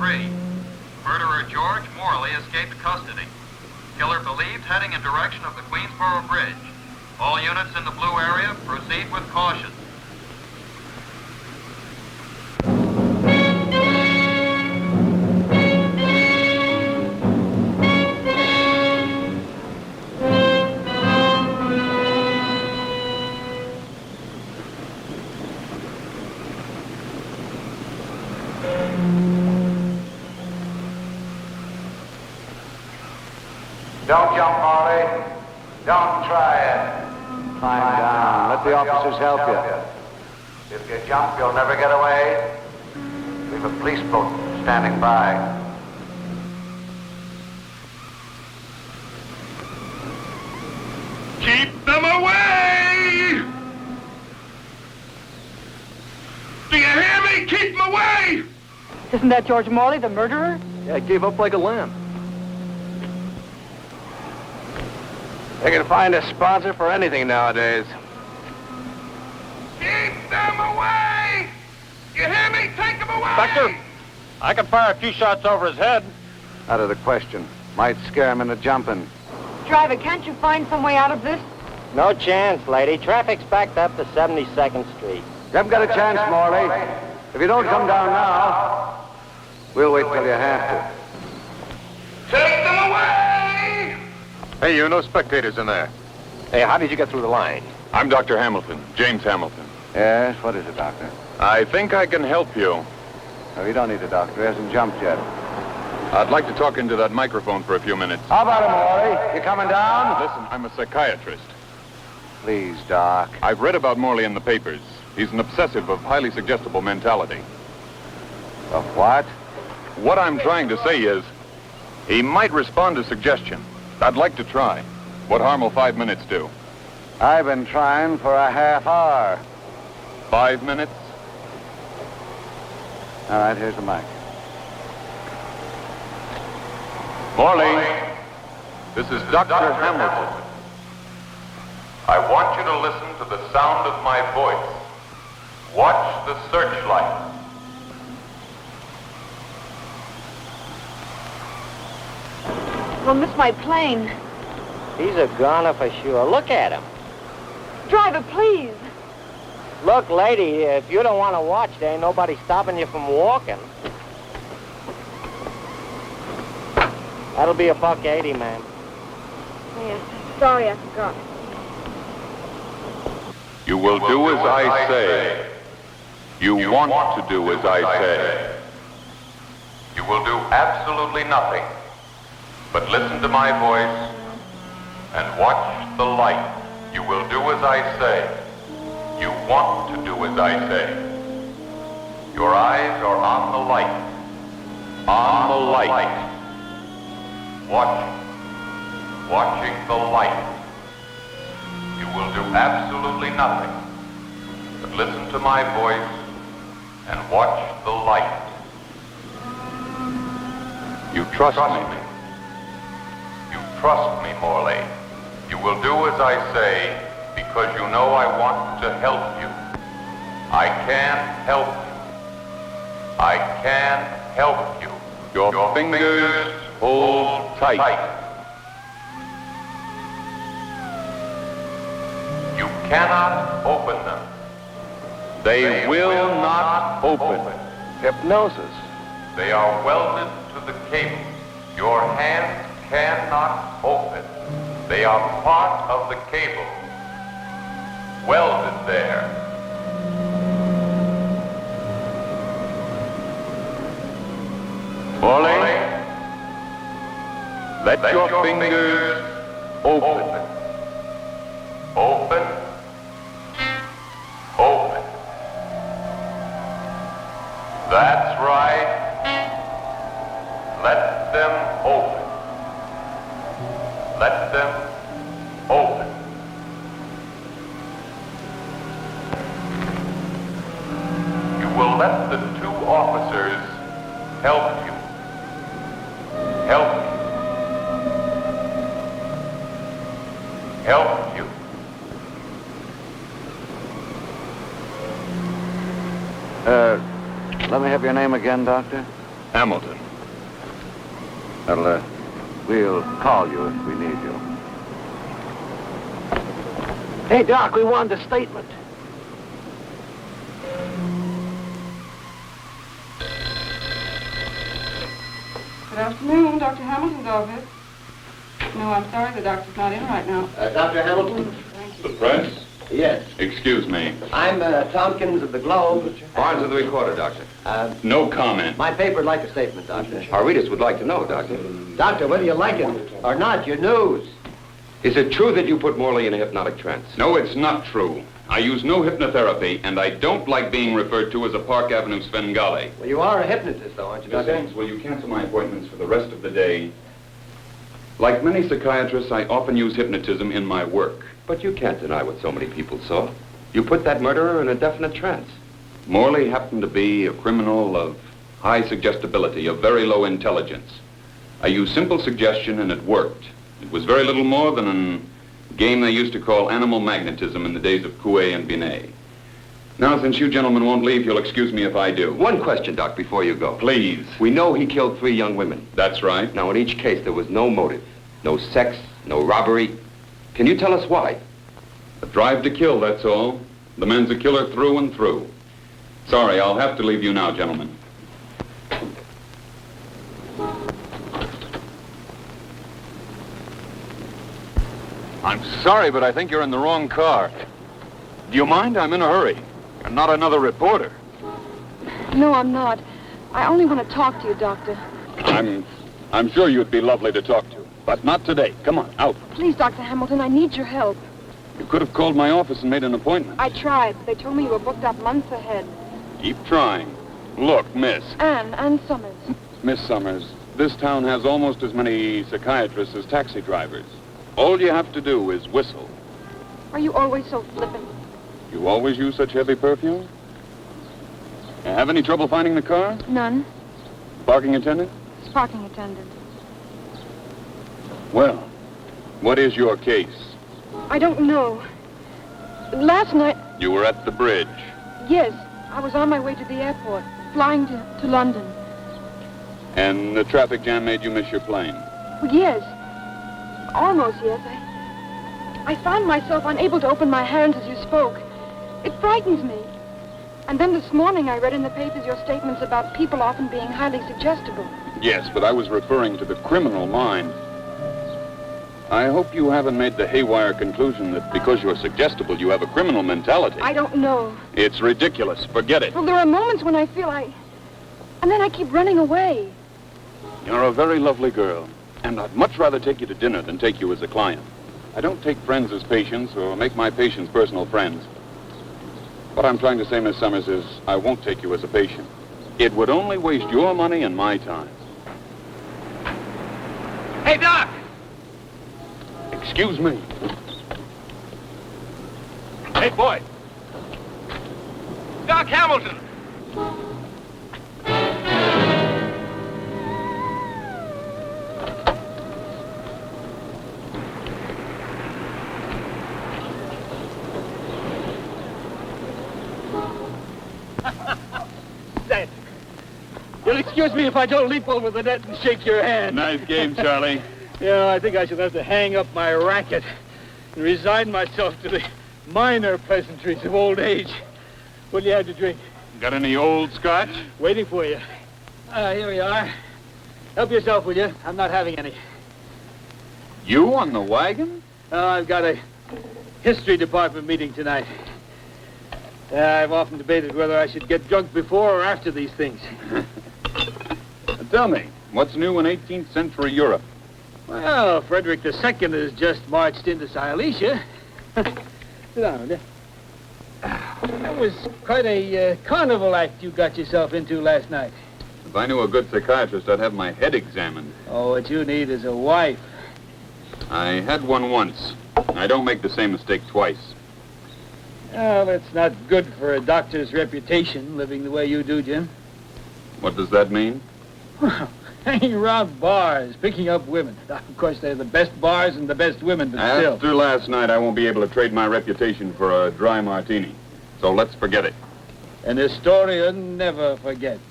3. Murderer George Morley escaped custody. Killer believed heading in direction of the Queensboro Bridge. All units in the blue area proceed with caution. Don't jump, Molly. Don't try it. Climb down. Let the officers help you. If you jump, you'll never get away. We've a police boat standing by. Keep them away! Do you hear me? Keep them away! Isn't that George Morley, the murderer? Yeah, he gave up like a lamb. They can find a sponsor for anything nowadays. Keep them away! You hear me? Take them away! Inspector, I can fire a few shots over his head. Out of the question. Might scare him into jumping. Driver, can't you find some way out of this? No chance, lady. Traffic's backed up to 72nd Street. You haven't got a chance, Morley. If you don't come down now, we'll wait till you have to. Take them away! Hey, you, no spectators in there. Hey, how did you get through the line? I'm Dr. Hamilton, James Hamilton. Yes, what is it, Doctor? I think I can help you. No, you don't need a doctor. He hasn't jumped yet. I'd like to talk into that microphone for a few minutes. How about him, Morley? You coming down? Listen, I'm a psychiatrist. Please, Doc. I've read about Morley in the papers. He's an obsessive of highly suggestible mentality. Of what? What I'm trying to say is, he might respond to suggestion. I'd like to try. What harm will 5 minutes do? I've been trying for a half hour. 5 minutes? All right, here's the mic. Morley, this is Dr. Hamilton. I want you to listen to the sound of my voice. Watch the searchlight. We'll miss my plane. He's a goner for sure. Look at him. Driver, please. Look, lady, if you don't want to watch, there ain't nobody stopping you from walking. That'll be $1.80, ma'am. Yes, sorry, I forgot. You will do as I say. You want to do as I say. You will do absolutely nothing but listen to my voice and watch the light. You will do as I say. You want to do as I say. Your eyes are on the light. On the light. Watching the light. You will do absolutely nothing but listen to my voice and watch the light. You trust me. You trust me, Morley. You will do as I say because you know I want to help you. I can help you. I can help you. Your fingers hold tight. You cannot open them. They will not open. Hypnosis. They are welded to the cable. Your hands cannot open. They are part of the cable. Welded there. Morley, let your fingers open. Open. Open. That's right. Let them open. Let them open. You will let the two officers help you. Help you. Help you. Let me have your name again, Doctor. Hamilton. Well, we'll call you if we need you. Hey, Doc, we wanted a statement. Good afternoon, Dr. Hamilton's office. No, I'm sorry, the doctor's not in right now. Dr. Hamilton? The press? Yes. Excuse me. I'm Tompkins of the Globe. Barnes of the Recorder, Doctor. No comment. My paper'd like a statement, Doctor. Our readers would like to know, Doctor. Doctor, whether you like it or not, your news. Is it true that you put Morley in a hypnotic trance? No, it's not true. I use no hypnotherapy, and I don't like being referred to as a Park Avenue Svengali. Well, you are a hypnotist, though, aren't you, Miss Doctor? Ames, will you cancel my appointments for the rest of the day? Like many psychiatrists, I often use hypnotism in my work. But you can't deny what so many people saw. You put that murderer in a definite trance. Morley happened to be a criminal of high suggestibility, of very low intelligence. I used simple suggestion, and it worked. It was very little more than a game they used to call animal magnetism in the days of Coué and Binet. Now, since you gentlemen won't leave, you'll excuse me if I do. One question, Doc, before you go. Please. We know he killed 3 young women. That's right. Now, in each case, there was no motive. No sex, no robbery. Can you tell us why? A drive to kill, that's all. The man's a killer through and through. Sorry, I'll have to leave you now, gentlemen. I'm sorry, but I think you're in the wrong car. Do you mind? I'm in a hurry. I'm not another reporter. No, I'm not. I only want to talk to you, Doctor. I'm sure you'd be lovely to talk to, but not today. Come on, out. Please, Dr. Hamilton, I need your help. You could have called my office and made an appointment. I tried, but they told me you were booked up months ahead. Keep trying. Look, miss. Ann Summers. Miss Summers, this town has almost as many psychiatrists as taxi drivers. All you have to do is whistle. Are you always so flippant? You always use such heavy perfume? Have any trouble finding the car? None. Parking attendant? Parking attendant. Well, what is your case? I don't know. Last night... You were at the bridge. Yes, I was on my way to the airport, flying to London. And the traffic jam made you miss your plane? Well, yes. Almost, yes. I found myself unable to open my hands as you spoke. It frightens me. And then this morning I read in the papers your statements about people often being highly suggestible. Yes, but I was referring to the criminal mind. I hope you haven't made the haywire conclusion that because you're suggestible, you have a criminal mentality. I don't know. It's ridiculous. Forget it. Well, there are moments when I feel and then I keep running away. You're a very lovely girl, and I'd much rather take you to dinner than take you as a client. I don't take friends as patients or make my patients personal friends. What I'm trying to say, Miss Summers, is I won't take you as a patient. It would only waste your money and my time. Hey, Doc! Excuse me. Hey, boy! Doc Hamilton! You'll excuse me if I don't leap over the net and shake your hand. Nice game, Charlie. I think I shall have to hang up my racket and resign myself to the minor pleasantries of old age. What do you have to drink? Got any old scotch? Waiting for you. Here we are. Help yourself, will you? I'm not having any. You on the wagon? I've got a history department meeting tonight. I've often debated whether I should get drunk before or after these things. Tell me, what's new in 18th century Europe? Well, Frederick II has just marched into Silesia. Sit down, will you? That was quite a carnival act you got yourself into last night. If I knew a good psychiatrist, I'd have my head examined. Oh, what you need is a wife. I had one once. I don't make the same mistake twice. Oh, that's not good for a doctor's reputation, living the way you do, Jim. What does that mean? Well, hanging around bars, picking up women. Of course, they're the best bars and the best women, but still. After last night, I won't be able to trade my reputation for a dry martini. So let's forget it. An historian never forgets.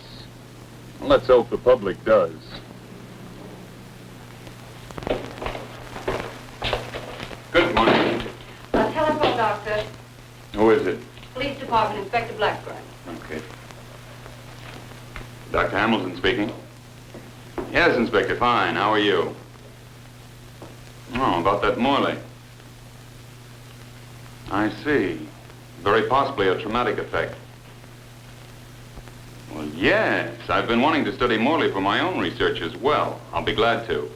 Well, let's hope the public does. Good morning. Telephone, Doctor. Who is it? Police Department, Inspector Blackburn. Okay. Dr. Hamilton speaking. Yes, Inspector, fine. How are you? Oh, about that Morley. I see. Very possibly a traumatic effect. Well, yes. I've been wanting to study Morley for my own research as well. I'll be glad to.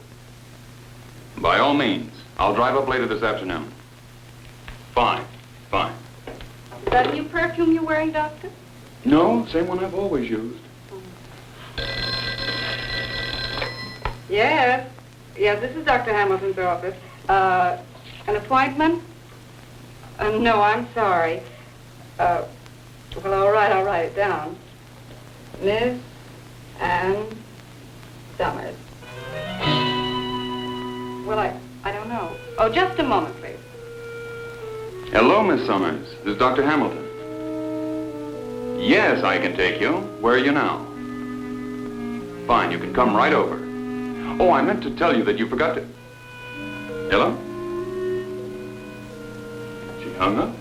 By all means. I'll drive up later this afternoon. Fine. Fine. Is that a new perfume you're wearing, Doctor? No, same one I've always used. Yes. Yes, this is Dr. Hamilton's office. An appointment? No, I'm sorry. Well, all right, I'll write it down. Miss Ann Summers. Well, I don't know. Oh, just a moment, please. Hello, Miss Summers. This is Dr. Hamilton. Yes, I can take you. Where are you now? Fine, you can come right over. Oh, I meant to tell you that you forgot to... Hello? She hung up?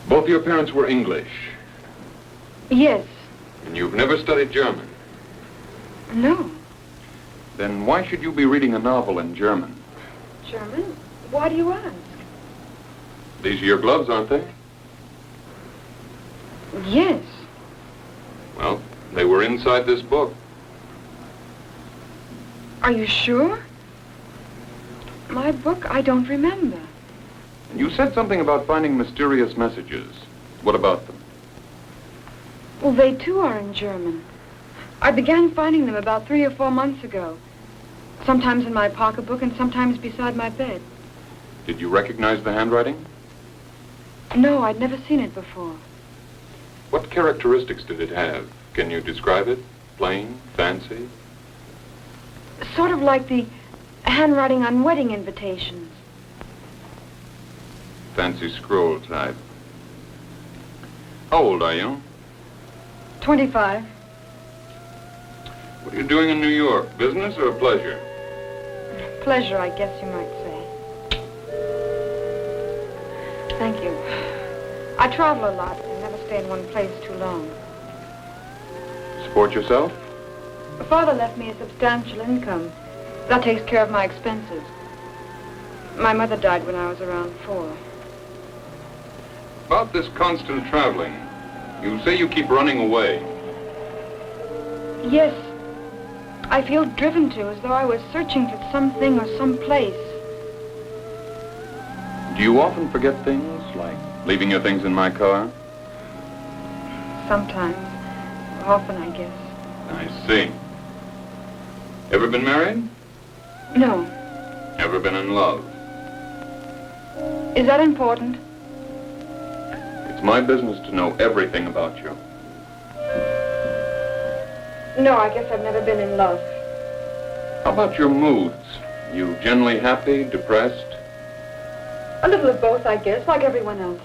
Both your parents were English, Yes. and you've never studied German. No. Then why should you be reading a novel in German? German? Why do you ask? These are your gloves, aren't they? Yes. Well, they were inside this book. Are you sure? My book, I don't remember. And you said something about finding mysterious messages. What about them? Well, they too are in German. I began finding them about 3 or 4 months ago. Sometimes in my pocketbook and sometimes beside my bed. Did you recognize the handwriting? No, I'd never seen it before. What characteristics did it have? Can you describe it? Plain? Fancy? Sort of like the handwriting on wedding invitations. Fancy scroll type. How old are you? 25. What are you doing in New York? Business or pleasure? Pleasure, I guess you might say. Thank you. I travel a lot and never stay in one place too long. Support yourself? My father left me a substantial income. That takes care of my expenses. My mother died when I was around 4. About this constant traveling. You say you keep running away. Yes. I feel driven to, as though I was searching for something or some place. Do you often forget things, like leaving your things in my car? Sometimes. Often, I guess. I see. Ever been married? No. Ever been in love? Is that important? It's my business to know everything about you. No, I guess I've never been in love. How about your moods? You generally happy, depressed? A little of both, I guess, like everyone else.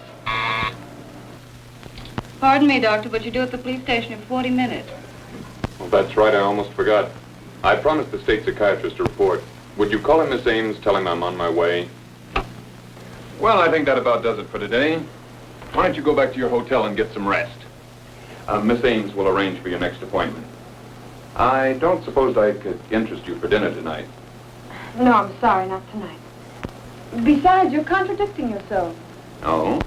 Pardon me, Doctor, but you're due at the police station in 40 minutes. Well, that's right. I almost forgot. I promised the state psychiatrist to report. Would you call him, Miss Ames, tell him I'm on my way? Well, I think that about does it for today. Why don't you go back to your hotel and get some rest? Miss Ames will arrange for your next appointment. I don't suppose I could interest you for dinner tonight. No, I'm sorry, not tonight. Besides, you're contradicting yourself. Oh?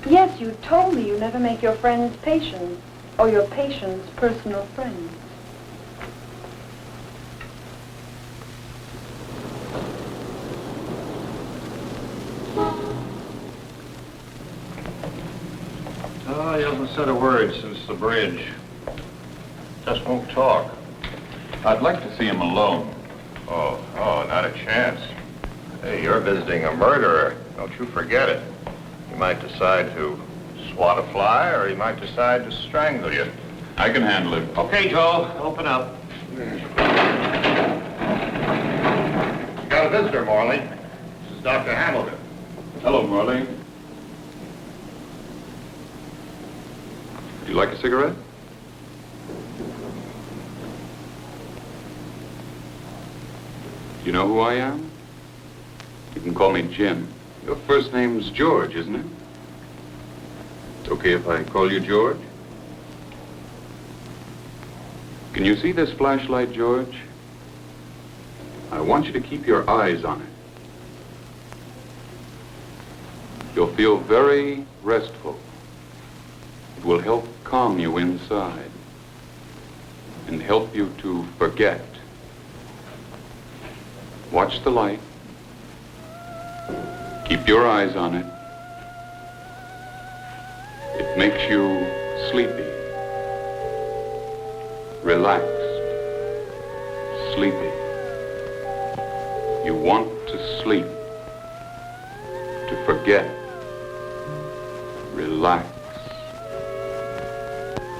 Yes, you told me you never make your friends patients, or your patients personal friends. Oh, he hasn't said a word since the bridge. Just won't talk. I'd like to see him alone. Oh, not a chance. Hey, you're visiting a murderer. Don't you forget it. He might decide to swat a fly, or he might decide to strangle you. I can handle it. Okay, Joe, open up. You got a visitor, Morley. Dr. Hamilton. Hello, Morley. Do you like a cigarette? You know who I am? You can call me Jim. Your first name's George, isn't it? It's okay if I call you George? Can you see this flashlight, George? I want you to keep your eyes on it. You'll feel very restful. It will help calm you inside and help you to forget. Watch the light. Keep your eyes on it. It makes you sleepy, relaxed, sleepy. You want to sleep, to forget, relax.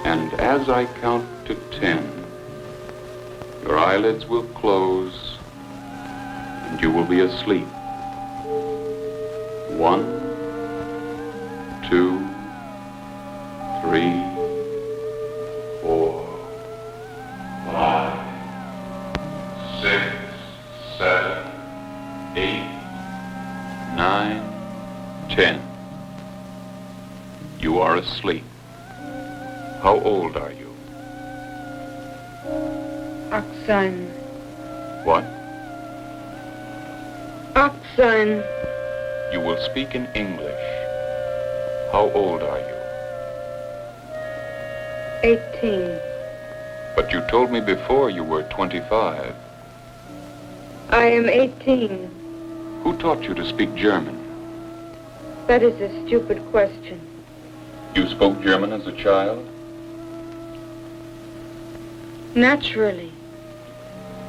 And as I count to 10, your eyelids will close and you will be asleep. 1, 2, 3, 4, 5, 6, 7, 8, 9, 10. You are asleep. How old are you? Oxine. What? Oxine. You will speak in English. How old are you? 18. But you told me before you were 25. I am 18. Who taught you to speak German? That is a stupid question. You spoke German as a child? Naturally.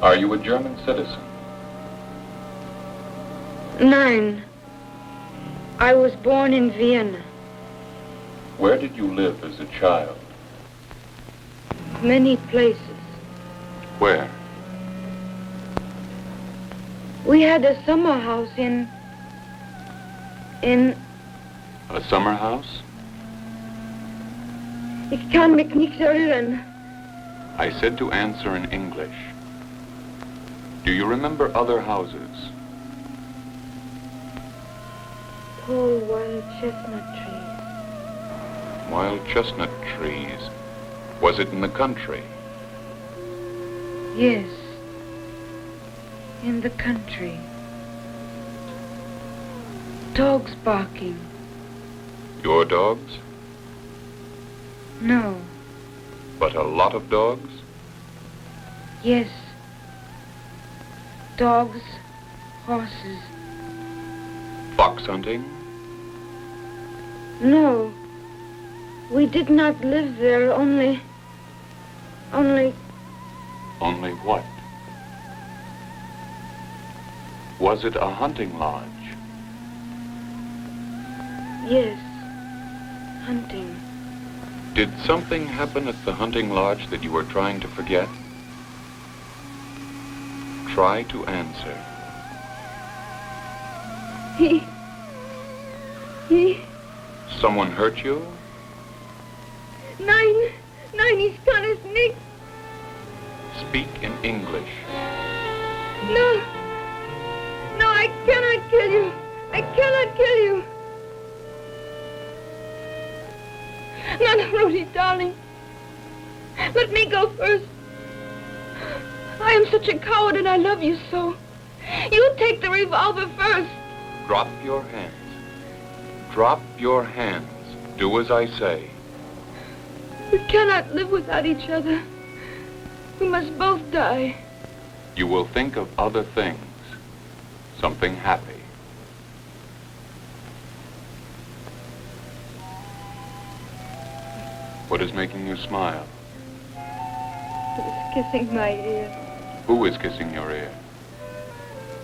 Are you a German citizen? 9. I was born in Vienna. Where did you live as a child? Many places. Where? We had a summer house in A summer house? Ich kann mich nicht erinnern. I said to answer in English. Do you remember other houses? Tall wild chestnut trees. Wild chestnut trees. Was it in the country? Yes. In the country. Dogs barking. Your dogs? No. But a lot of dogs? Yes. Dogs, horses. Fox hunting? No. We did not live there, only... Only what? Was it a hunting lodge? Yes. Hunting. Did something happen at the hunting lodge that you were trying to forget? Try to answer. He... Someone hurt you? Nein, ich kann es nicht. Speak in English. No, I cannot kill you. I cannot kill you. No, Rudy, darling. Let me go first. I am such a coward and I love you so. You take the revolver first. Drop your hands. Drop your hands. Do as I say. We cannot live without each other. We must both die. You will think of other things. Something happy. What is making you smile? He's kissing my ear. Who is kissing your ear?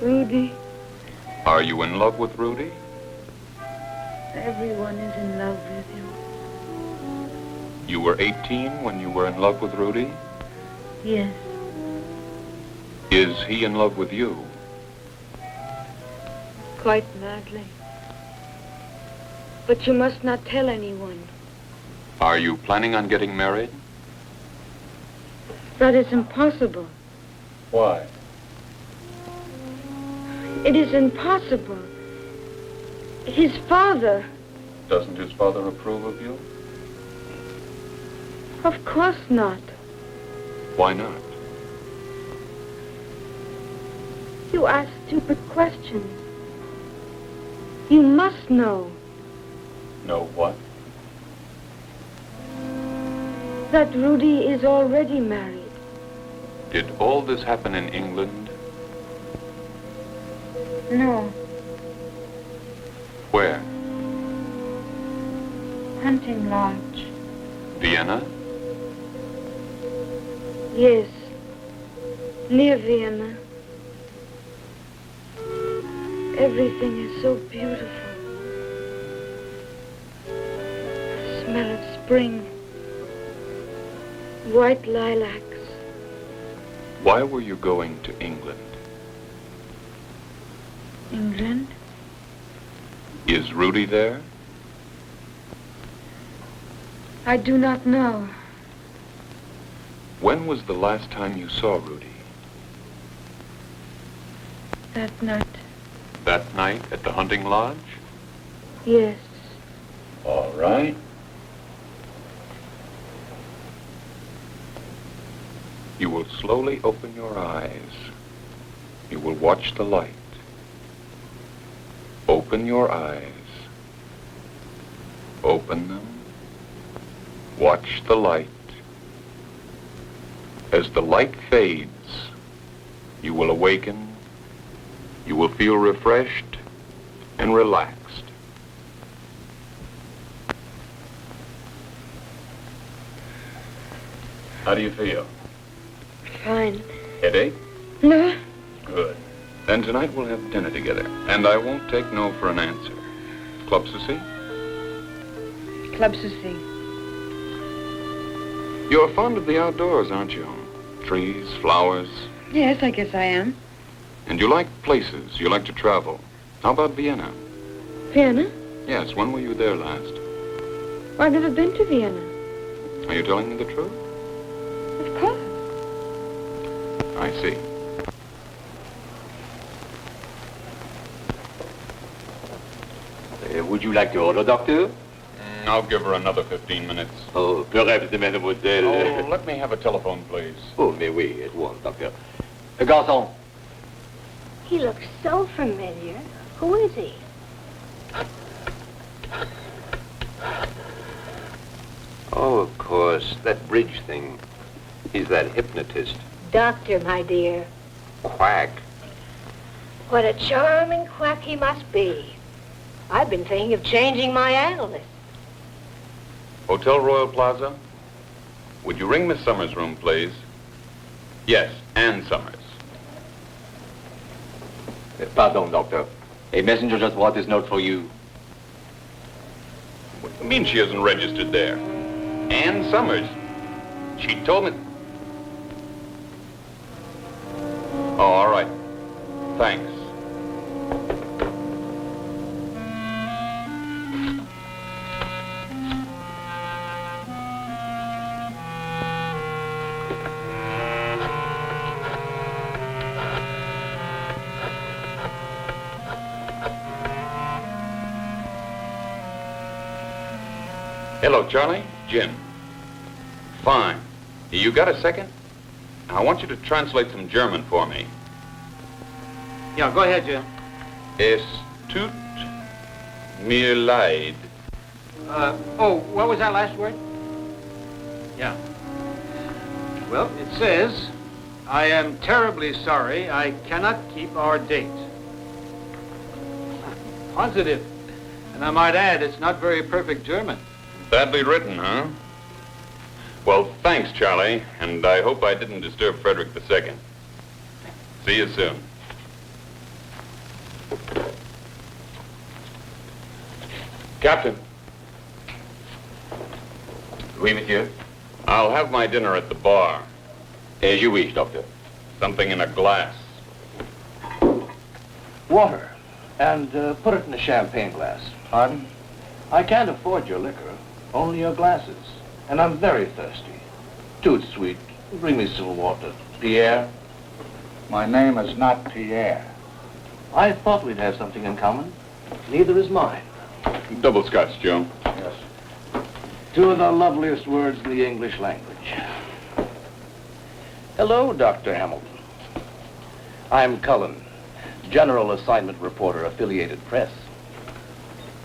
Rudy, Are you in love with Rudy? everyone is in love with him. You were 18 when you were in love with Rudy? Yes. Is he in love with you? Quite madly. But you must not tell anyone. Are you planning on getting married? That is impossible. Why? It is impossible. His father. Doesn't his father approve of you? Of course not. Why not? You ask stupid questions. You must know Know what? that Rudy is already married. Did all this happen in England? No, Where? hunting lodge. Vienna? Yes, near Vienna. Everything is so beautiful. The smell of spring. White lilacs. Why were you going to England? England? Is Rudy there? I do not know. When was the last time you saw Rudy? That night. That night at the hunting lodge? Yes. All right. You will slowly open your eyes. You will watch the light. Open your eyes. Open them. Watch the light. As the light fades, you will awaken. You will feel refreshed and relaxed. How do you feel? Fine. Headache? No? Good. Then tonight we'll have dinner together. And I won't take no for an answer. Club Susie? Club Susie. You're fond of the outdoors, aren't you? Trees, flowers. Yes, I guess I am. And you like places. You like to travel. How about Vienna? Vienna? Yes, when were you there last? Well, I've never been to Vienna. Are you telling me the truth? Of course. I see. Would you like to order, Doctor? I'll give her another 15 minutes. Oh, peu rêve de mademoiselle. Oh, let me have a telephone, please. Oh, mais oui, at once, Doctor. Garçon. He looks so familiar. Who is he? Oh, of course, that bridge thing. He's that hypnotist. Doctor, my dear. Quack. What a charming quack he must be. I've been thinking of changing my analyst. Hotel Royal Plaza? Would you ring Miss Summers' room, please? Yes, Ann Summers. Pardon, Doctor. A messenger just brought this note for you. What do you mean she isn't registered there? Ann Summers. She told me... Oh, all right. Thanks. Hello, Charlie. Jim. Fine. You got a second? I want you to translate some German for me. Yeah, go ahead, Jim. Es tut mir leid. What was that last word? Yeah. Well, it says, I am terribly sorry I cannot keep our date. Positive. And I might add, it's not very perfect German. Badly written, huh? Well, thanks, Charlie, and I hope I didn't disturb Frederick II. See you soon. Captain. Oui, monsieur. I'll have my dinner at the bar. As you wish, Doctor. Something in a glass. Water. And put it in a champagne glass. Pardon? I can't afford your liquor, only your glasses. And I'm very thirsty. Too sweet. Bring me some water. Pierre? My name is not Pierre. I thought we'd have something in common. Neither is mine. Double scotch, Joe. Yes. Two of the loveliest words in the English language. Hello, Dr. Hamilton. I'm Cullen, General Assignment Reporter, Affiliated Press.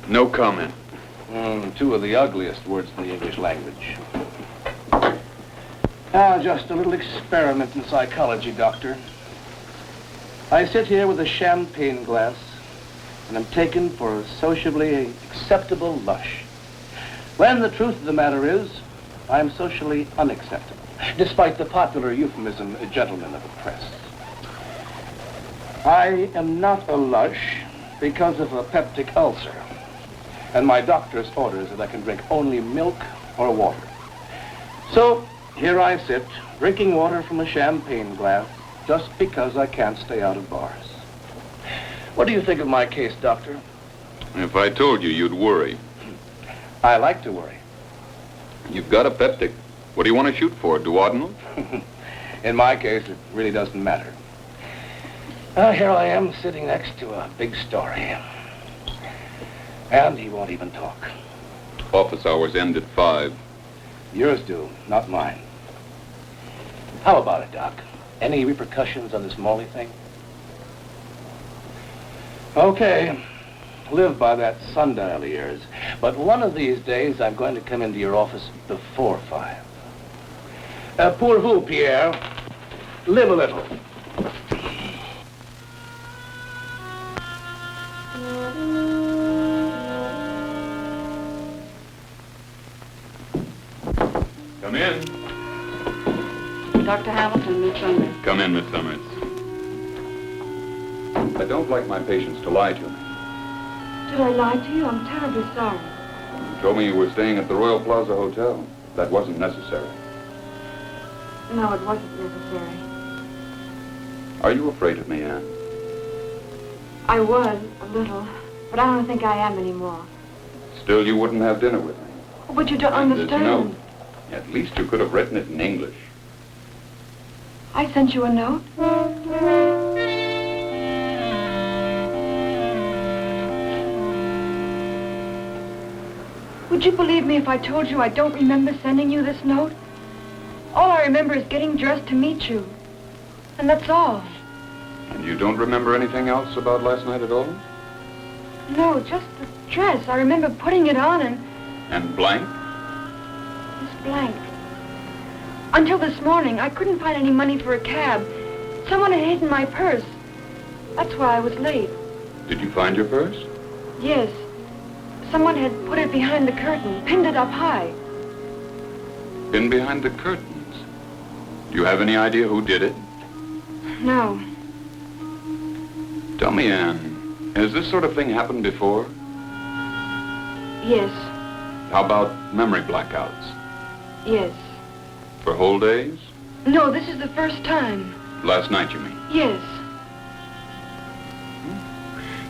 No comment. Two of the ugliest words in the English language. Just a little experiment in psychology, Doctor. I sit here with a champagne glass, and I'm taken for a sociably acceptable lush. When the truth of the matter is, I'm socially unacceptable, despite the popular euphemism, a gentleman of the press. I am not a lush because of a peptic ulcer, and my doctor's orders that I can drink only milk or water. So, here I sit, drinking water from a champagne glass, just because I can't stay out of bars. What do you think of my case, Doctor? If I told you, you'd worry. I like to worry. You've got a peptic. What do you want to shoot for, duodenal? In my case, it really doesn't matter. Here I am sitting next to a big story. And he won't even talk. Office hours end at 5. Yours do, not mine. How about it, Doc? Any repercussions on this Morley thing? Okay. Live by that sundial of yours. But one of these days, I'm going to come into your office before 5. Pour vous, Pierre. Live a little. Come in. Dr. Hamilton, Miss Summers. Come in, Miss Summers. I don't like my patients to lie to me. Did I lie to you? I'm terribly sorry. You told me you were staying at the Royal Plaza Hotel. That wasn't necessary. No, it wasn't necessary. Are you afraid of me, Anne? I was, a little, but I don't think I am anymore. Still, you wouldn't have dinner with me. But you don't And understand. this note. At least you could have written it in English. I sent you a note? Would you believe me if I told you I don't remember sending you this note? All I remember is getting dressed to meet you. And that's all. And you don't remember anything else about last night at all? No, just the dress. I remember putting it on and... And blank? It's blank. Until this morning, I couldn't find any money for a cab. Someone had hidden my purse. That's why I was late. Did you find your purse? Yes. Someone had put it behind the curtain, pinned it up high. Pinned behind the curtains. Do you have any idea who did it? No. Tell me, Anne, has this sort of thing happened before? Yes. How about memory blackouts? Yes. For whole days? No, this is the first time. Last night, you mean? Yes.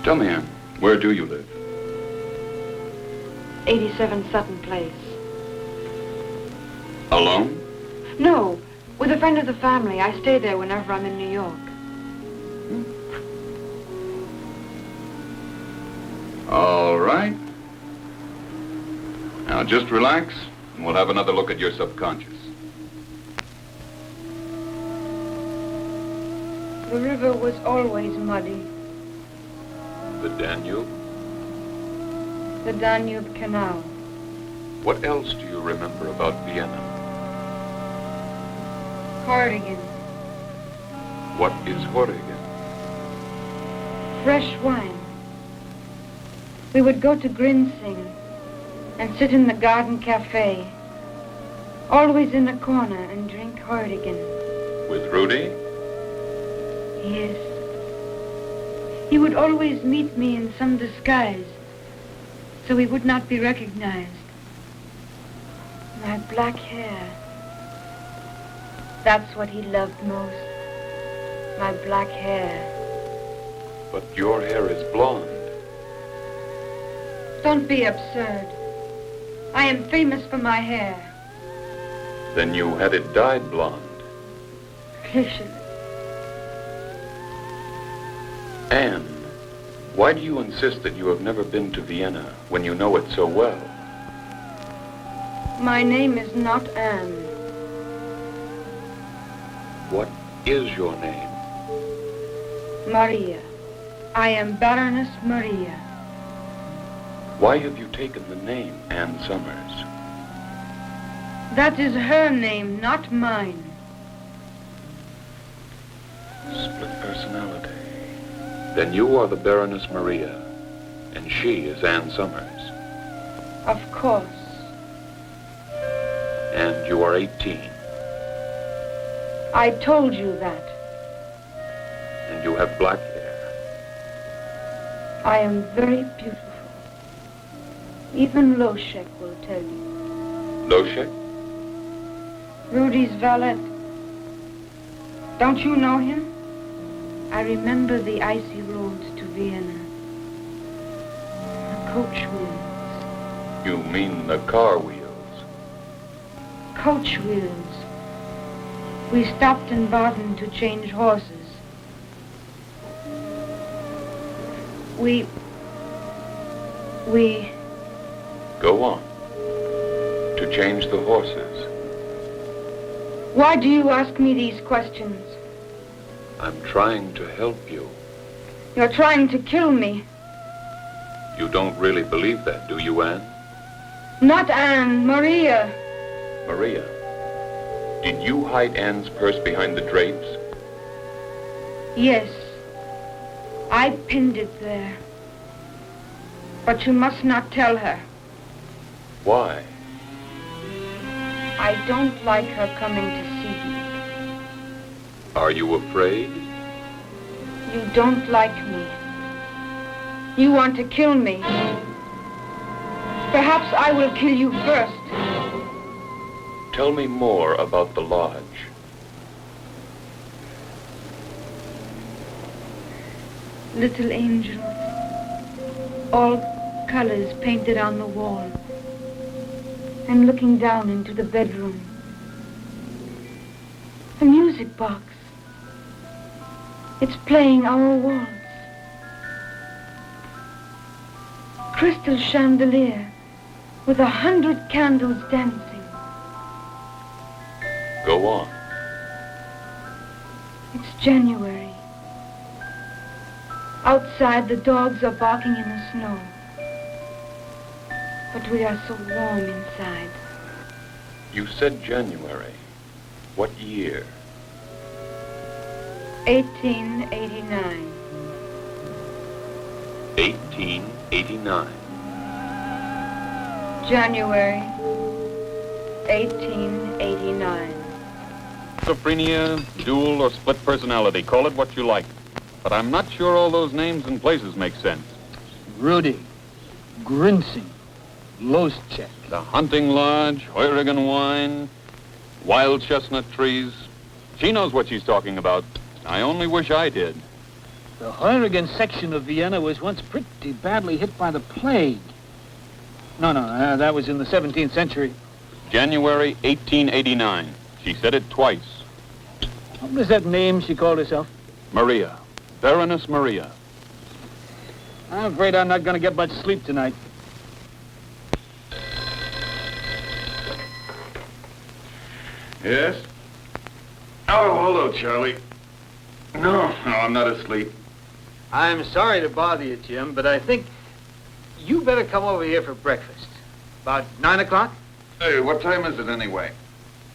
Tell me, Anne, where do you live? 87 Sutton Place. Alone? No, with a friend of the family. I stay there whenever I'm in New York. All right. Now just relax, and we'll have another look at your subconscious. The river was always muddy. The Danube? The Danube Canal. What else do you remember about Vienna? Hordigan. What is Hordigan? Fresh wine. We would go to Grinsing and sit in the garden cafe, always in a corner, and drink Hordigan. With Rudy? Yes. He would always meet me in some disguise, so he would not be recognized. My black hair. That's what he loved most. My black hair. But your hair is blonde. Don't be absurd. I am famous for my hair. Then you had it dyed blonde. Listen. Anne, why do you insist that you have never been to Vienna when you know it so well? My name is not Anne. What is your name? Maria. I am Baroness Maria. Why have you taken the name Anne Summers? That is her name, not mine. Split personality. Then you are the Baroness Maria, and she is Anne Summers. Of course. And you are 18. I told you that. And you have black hair. I am very beautiful. Even Loshek will tell you. Loshek? Rudy's valet. Don't you know him? I remember the icy roads to Vienna. The coach wheels. You mean the car wheels? Coach wheels. We stopped in Baden to change horses. We... Go on. To change the horses. Why do you ask me these questions? I'm trying to help you. You're trying to kill me. You don't really believe that, do you, Anne? Not Anne, Maria. Maria, did you hide Anne's purse behind the drapes? Yes. I pinned it there. But you must not tell her. Why? I don't like her coming to see you. Are you afraid? You don't like me. You want to kill me. Perhaps I will kill you first. Tell me more about the lodge. Little angels. All colors painted on the wall. I'm looking down into the bedroom. The music box. It's playing our waltz. Crystal chandelier with 100 candles dancing. Go on. It's January. Outside, the dogs are barking in the snow. But we are so warm inside. You said January. What year? 1889. 1889. January 1889. Schizophrenia, dual or split personality, call it what you like. But I'm not sure all those names and places make sense. Rudy, Grinsing, Loschek. The hunting lodge, Heurigen wine, wild chestnut trees. She knows what she's talking about. I only wish I did. The Heurigen section of Vienna was once pretty badly hit by the plague. No, that was in the 17th century. January 1889. She said it twice. What was that name she called herself? Maria. Baroness Maria. I'm afraid I'm not going to get much sleep tonight. Yes? Oh, hello, Charlie. No, I'm not asleep. I'm sorry to bother you, Jim, but I think you better come over here for breakfast. About 9 o'clock? Hey, what time is it anyway?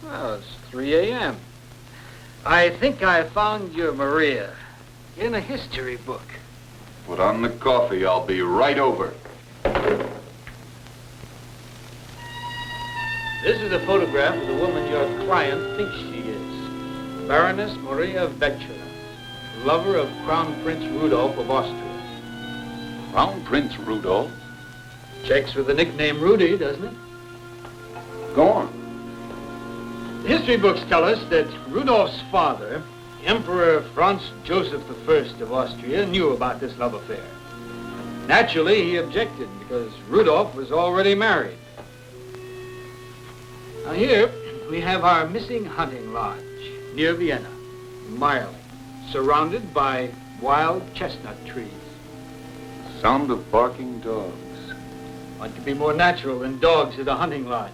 Well, it's 3 a.m. I think I found your Maria in a history book. Put on the coffee. I'll be right over. This is a photograph of the woman your client thinks she is. Baroness Maria Vecchia, lover of Crown Prince Rudolph of Austria. Crown Prince Rudolph? Checks with the nickname Rudy, doesn't it? Go on. The history books tell us that Rudolph's father, Emperor Franz Joseph I of Austria, knew about this love affair. Naturally, he objected because Rudolph was already married. Now here, we have our missing hunting lodge near Vienna, Marling, surrounded by wild chestnut trees. Sound of barking dogs. What could be more natural than dogs at a hunting lodge?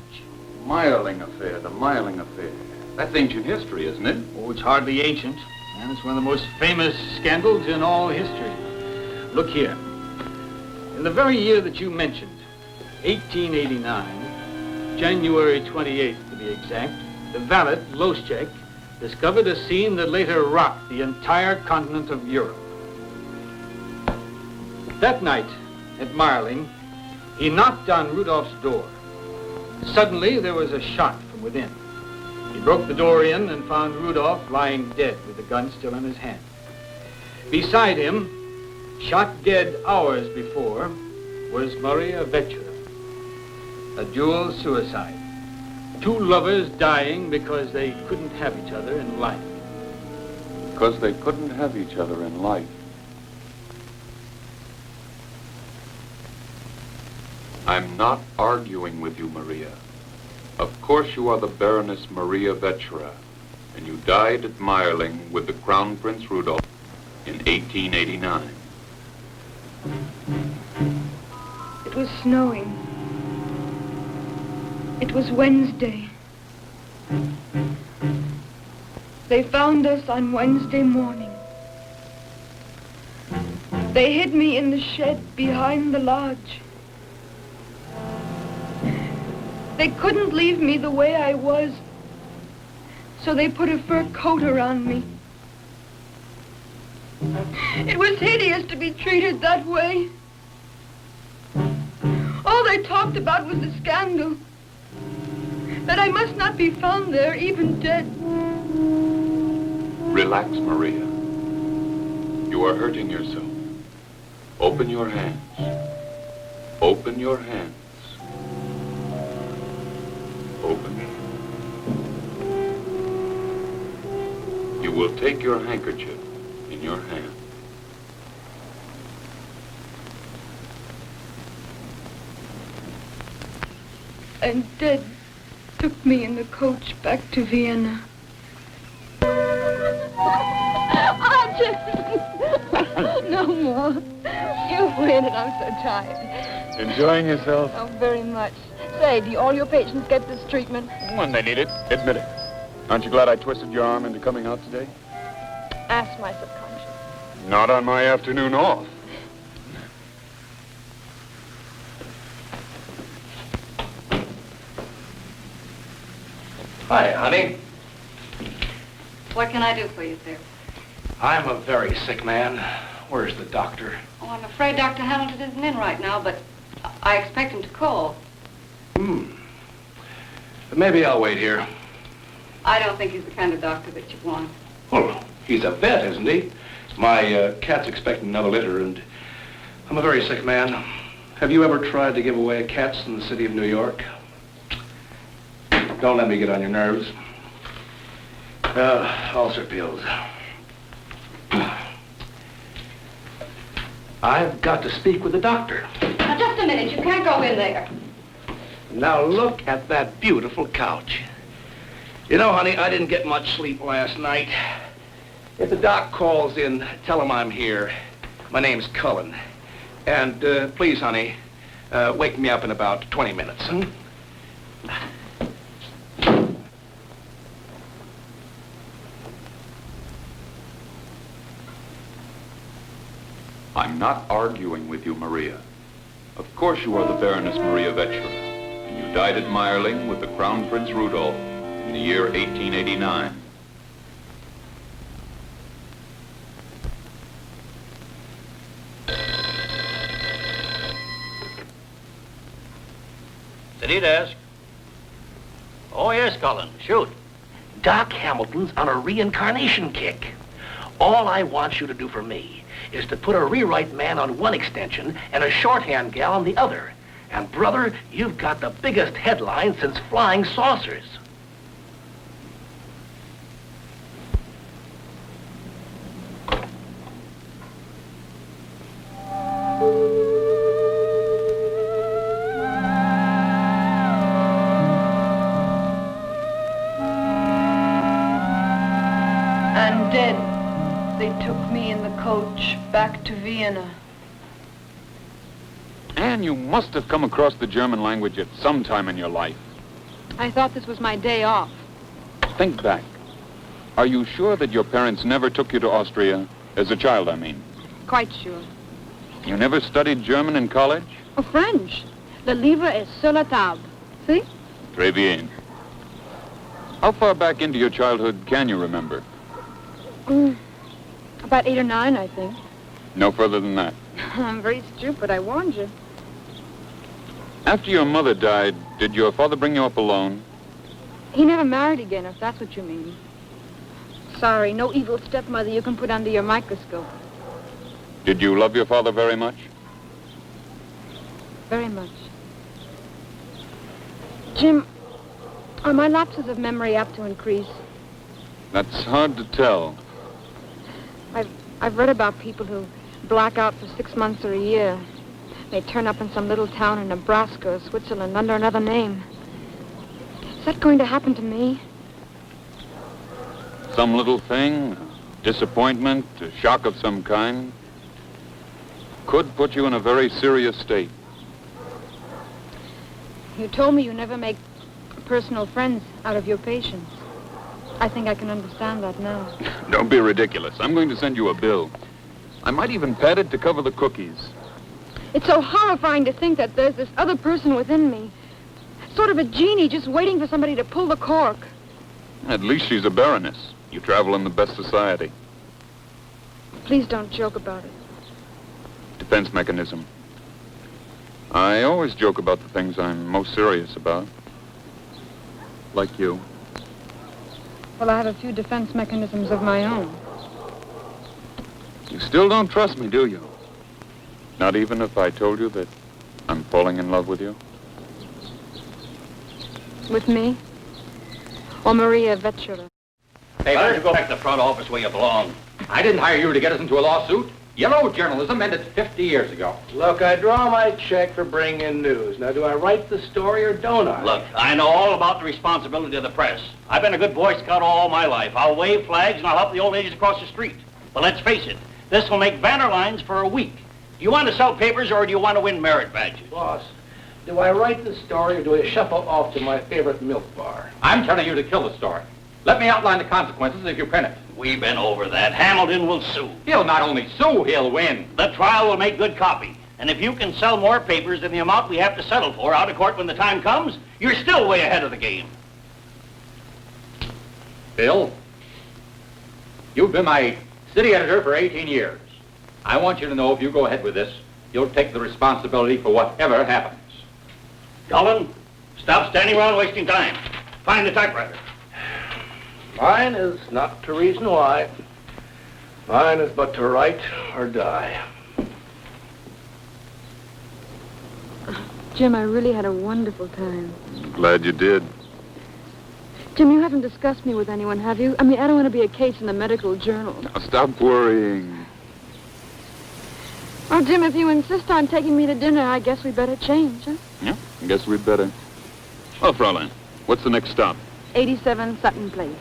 Marling affair, the Marling affair. That's ancient history, isn't it? Oh, it's hardly ancient, and it's one of the most famous scandals in all history. Look here. In the very year that you mentioned, 1889, January 28th to be exact, the valet, Loschek, discovered a scene that later rocked the entire continent of Europe. That night, at Marling, he knocked on Rudolph's door. Suddenly, there was a shot from within. He broke the door in and found Rudolph lying dead with the gun still in his hand. Beside him, shot dead hours before, was Maria Vecchia, a dual suicide. Two lovers dying because they couldn't have each other in life. Because they couldn't have each other in life. I'm not arguing with you, Maria. Of course you are the Baroness Maria Vecchia, and you died at Marling with the Crown Prince Rudolph in 1889. It was snowing. It was Wednesday. They found us on Wednesday morning. They hid me in the shed behind the lodge. They couldn't leave me the way I was, so they put a fur coat around me. It was hideous to be treated that way. All they talked about was the scandal, that I must not be found there, even dead. Relax, Maria. You are hurting yourself. Open your hands. Open your hands. Open. You will take your handkerchief in your hand. And dead took me in the coach back to Vienna. No more. You've win and I'm so tired. Enjoying yourself? Oh, very much. Say, do all your patients get this treatment? When they need it, admit it. Aren't you glad I twisted your arm into coming out today? Ask my subconscious. Not on my afternoon off. Hi, honey. What can I do for you, sir? I'm a very sick man. Where's the doctor? Oh, I'm afraid Dr. Hamilton isn't in right now, but I expect him to call. Maybe I'll wait here. I don't think he's the kind of doctor that you want. Well, he's a vet, isn't he? My cat's expecting another litter, and I'm a very sick man. Have you ever tried to give away cats in the city of New York? Don't let me get on your nerves. Ulcer pills. I've got to speak with the doctor. Now, just a minute. You can't go in there. Now look at that beautiful couch. You know, honey, I didn't get much sleep last night. If the doc calls in, tell him I'm here. My name's Cullen. And please, honey, wake me up in about 20 minutes. I'm not arguing with you, Maria. Of course you are the Baroness Maria Vecchia, and you died at Marling with the Crown Prince Rudolph in the year 1889. Did he desk? Oh, yes, Cullen. Shoot. Doc Hamilton's on a reincarnation kick. All I want you to do for me is to put a rewrite man on one extension and a shorthand gal on the other. And, brother, you've got the biggest headline since flying saucers. dead. They took me in the coach back to Vienna. Anne, you must have come across the German language at some time in your life. I thought this was my day off. Think back. Are you sure that your parents never took you to Austria? As a child, I mean. Quite sure. You never studied German in college? Oh, French. Le livre est sur la table. See? Très bien. How far back into your childhood can you remember? About 8 or 9, I think. No further than that. I'm very stupid, I warned you. After your mother died, did your father bring you up alone? He never married again, if that's what you mean. Sorry, no evil stepmother you can put under your microscope. Did you love your father very much? Very much. Jim, are my lapses of memory apt to increase? That's hard to tell. I've read about people who black out for 6 months or a year. They turn up in some little town in Nebraska or Switzerland under another name. Is that going to happen to me? Some little thing, disappointment, a shock of some kind, could put you in a very serious state. You told me you never make personal friends out of your patients. I think I can understand that now. Don't be ridiculous. I'm going to send you a bill. I might even pad it to cover the cookies. It's so horrifying to think that there's this other person within me. Sort of a genie just waiting for somebody to pull the cork. At least she's a baroness. You travel in the best society. Please don't joke about it. Defense mechanism. I always joke about the things I'm most serious about. Like you. Well, I have a few defense mechanisms of my own. You still don't trust me, do you? Not even if I told you that I'm falling in love with you? With me? Or Maria Vetchera? Hey, why don't you go back to the front office where you belong? I didn't hire you to get us into a lawsuit. Yellow journalism ended 50 years ago. Look, I draw my check for bringing in news. Now, do I write the story or don't I? Look, I know all about the responsibility of the press. I've been a good Boy Scout all my life. I'll wave flags and I'll help the old ladies across the street. But let's face it, this will make banner lines for a week. Do you want to sell papers or do you want to win merit badges? Boss, do I write the story or do I shuffle off to my favorite milk bar? I'm telling you to kill the story. Let me outline the consequences if you print it. We've been over that. Hamilton will sue. He'll not only sue, he'll win. The trial will make good copy. And if you can sell more papers than the amount we have to settle for out of court when the time comes, you're still way ahead of the game. Bill, you've been my city editor for 18 years. I want you to know if you go ahead with this, you'll take the responsibility for whatever happens. Cullen, stop standing around wasting time. Find the typewriter. Mine is not to reason why. Mine is but to write or die. Jim, I really had a wonderful time. Glad you did. Jim, you haven't discussed me with anyone, have you? I mean, I don't want to be a case in the medical journal. Now stop worrying. Oh, Jim, if you insist on taking me to dinner, I guess we better change, huh? Yeah, I guess we'd better. Well, Fraulein, what's the next stop? 87 Sutton Place.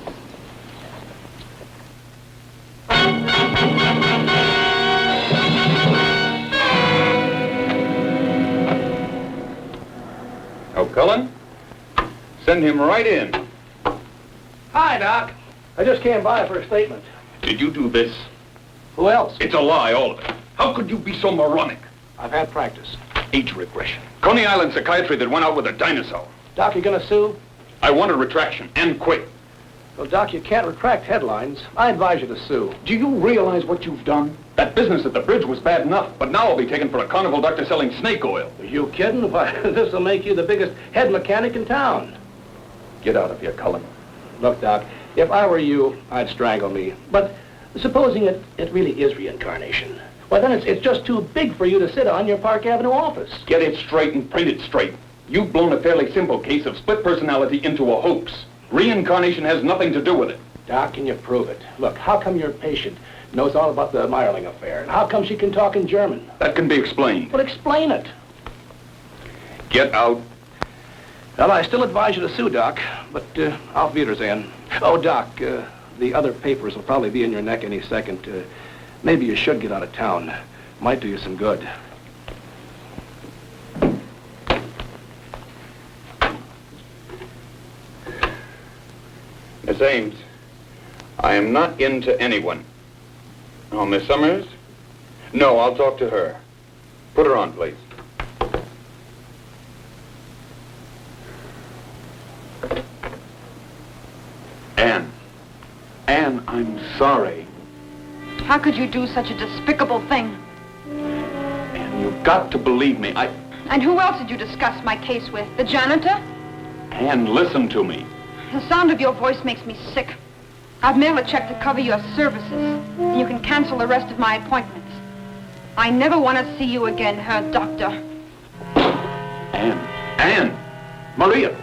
Oh, Cullen? Send him right in. Hi, Doc. I just came by for a statement. Did you do this? Who else? It's a lie, all of it. How could you be so moronic? I've had practice. Age regression. Coney Island psychiatry that went out with a dinosaur. Doc, you gonna sue? I want a retraction, and quick. Well, Doc, you can't retract headlines. I advise you to sue. Do you realize what you've done? That business at the bridge was bad enough, but now I'll be taken for a carnival doctor selling snake oil. Are you kidding? Why, this will make you the biggest head mechanic in town. Get out of here, Cullen. Look, Doc, if I were you, I'd strangle me. But supposing it really is reincarnation, well, then it's just too big for you to sit on your Park Avenue office. Get it straight and print it straight. You've blown a fairly simple case of split personality into a hoax. Reincarnation has nothing to do with it. Doc, can you prove it? Look, how come your patient knows all about the Meyerling affair? And how come she can talk in German? That can be explained. Well, explain it. Get out. Well, I still advise you to sue, Doc, but auf Wiedersehen. Oh, Doc, The other papers will probably be in your neck any second. Maybe you should get out of town. Might do you some good. Miss Ames, I am not into anyone. Oh, Miss Summers? No, I'll talk to her. Put her on, please. Anne, I'm sorry. How could you do such a despicable thing? Anne, you've got to believe me. And who else did you discuss my case with? The janitor? Anne, listen to me. The sound of your voice makes me sick. I've mailed a check to cover your services, and you can cancel the rest of my appointments. I never want to see you again, Herr Doctor. Anne! Maria!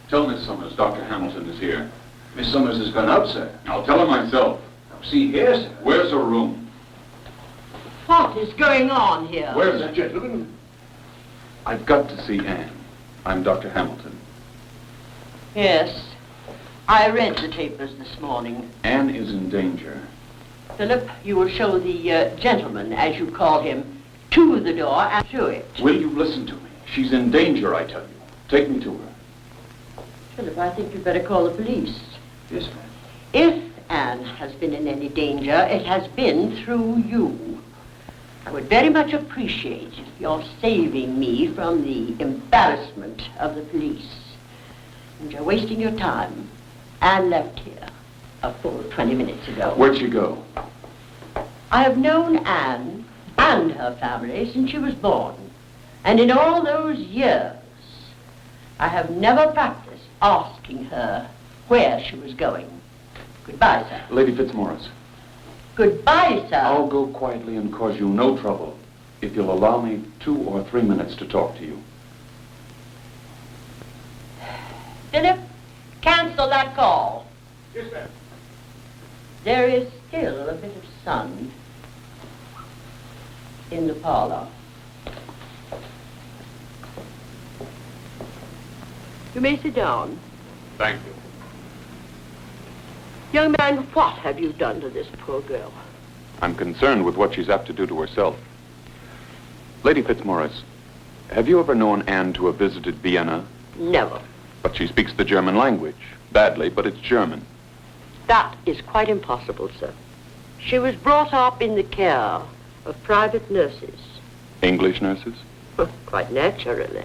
Tell Miss Summers Dr. Hamilton is here. Miss Summers has gone out, sir. I'll tell her myself. See here, sir. Where's her room? What is going on here? Where's that gentleman? I've got to see Anne. I'm Dr. Hamilton. Yes. I read the papers this morning. Anne is in danger. Philip, you will show the gentleman, as you call him, to the door and through it. Will you listen to me? She's in danger, I tell you. Take me to her. Philip, I think you'd better call the police. Yes, ma'am. If Anne has been in any danger, it has been through you. I would very much appreciate your saving me from the embarrassment of the police. And you're wasting your time. Anne left here a full 20 minutes ago. Where'd she go? I have known Anne and her family since she was born. And in all those years, I have never practiced asking her where she was going. Goodbye, sir. Lady Fitzmaurice. Goodbye, sir. I'll go quietly and cause you no trouble if you'll allow me 2 or 3 minutes to talk to you. Philip, cancel that call. Yes, ma'am. There is still a bit of sun in the parlor. You may sit down. Thank you. Young man, what have you done to this poor girl? I'm concerned with what she's apt to do to herself. Lady Fitzmaurice, have you ever known Anne to have visited Vienna? Never. But she speaks the German language. Badly, but it's German. That is quite impossible, sir. She was brought up in the care of private nurses. English nurses? Quite naturally.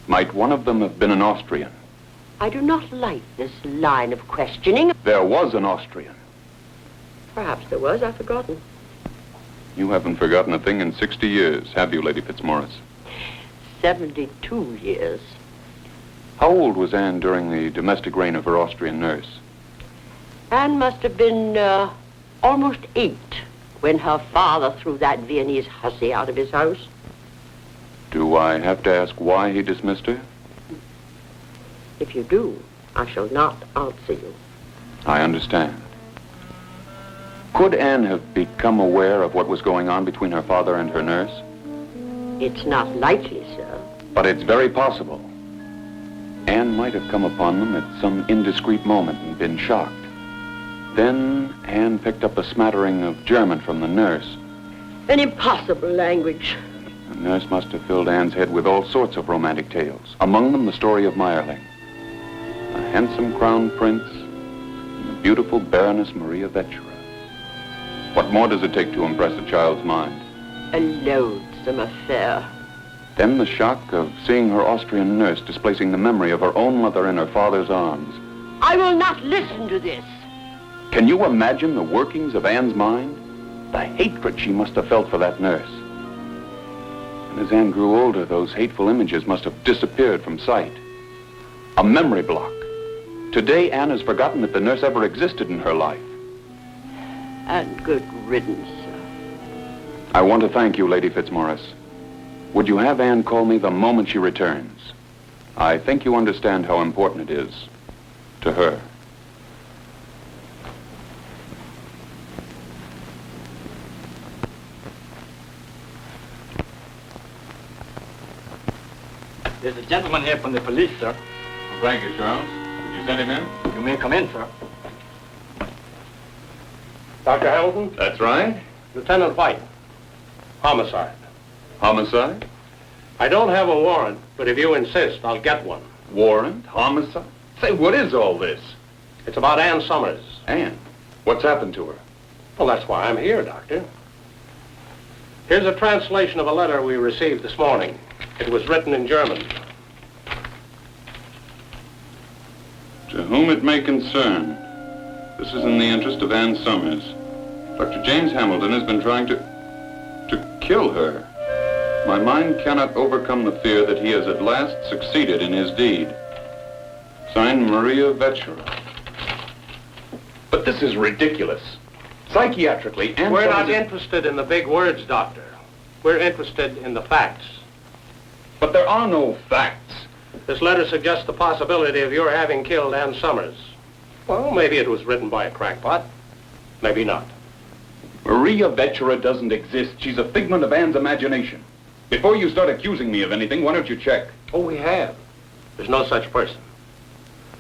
Might one of them have been an Austrian? I do not like this line of questioning. There was an Austrian. Perhaps there was. I've forgotten. You haven't forgotten a thing in 60 years, have you, Lady Fitzmaurice? 72 years. How old was Anne during the domestic reign of her Austrian nurse? Anne must have been almost 8 when her father threw that Viennese hussy out of his house. Do I have to ask why he dismissed her? If you do, I shall not answer you. I understand. Could Anne have become aware of what was going on between her father and her nurse? It's not likely, sir. But it's very possible. Anne might have come upon them at some indiscreet moment and been shocked. Then Anne picked up a smattering of German from the nurse. An impossible language. The nurse must have filled Anne's head with all sorts of romantic tales, among them the story of Meyerling. A handsome crown prince and the beautiful Baroness Maria Vetschera. What more does it take to impress a child's mind? A loathsome affair. Then the shock of seeing her Austrian nurse displacing the memory of her own mother in her father's arms. I will not listen to this. Can you imagine the workings of Anne's mind? The hatred she must have felt for that nurse. And as Anne grew older, those hateful images must have disappeared from sight. A memory block. Today, Anne has forgotten that the nurse ever existed in her life. And good riddance. I want to thank you, Lady Fitzmaurice. Would you have Anne call me the moment she returns? I think you understand how important it is to her. There's a gentleman here from the police, sir. Thank you, Charles. Would you send him in? You may come in, sir. Dr. Hamilton? That's right. Lieutenant White. Homicide. Homicide? I don't have a warrant, but if you insist, I'll get one. Warrant? Homicide? Say, what is all this? It's about Ann Summers. Anne? What's happened to her? Well, that's why I'm here, Doctor. Here's a translation of a letter we received this morning. It was written in German. To whom it may concern, this is in the interest of Ann Summers. Dr. James Hamilton has been trying to kill her. My mind cannot overcome the fear that he has at last succeeded in his deed. Signed, Maria Vetchera. But this is ridiculous. Psychiatrically, Ann We're Summers not interested in the big words, Doctor. We're interested in the facts. But there are no facts. This letter suggests the possibility of your having killed Ann Summers. Well, maybe it was written by a crackpot. Maybe not. Maria Vetchera doesn't exist. She's a figment of Anne's imagination. Before you start accusing me of anything, why don't you check? Oh, we have. There's no such person.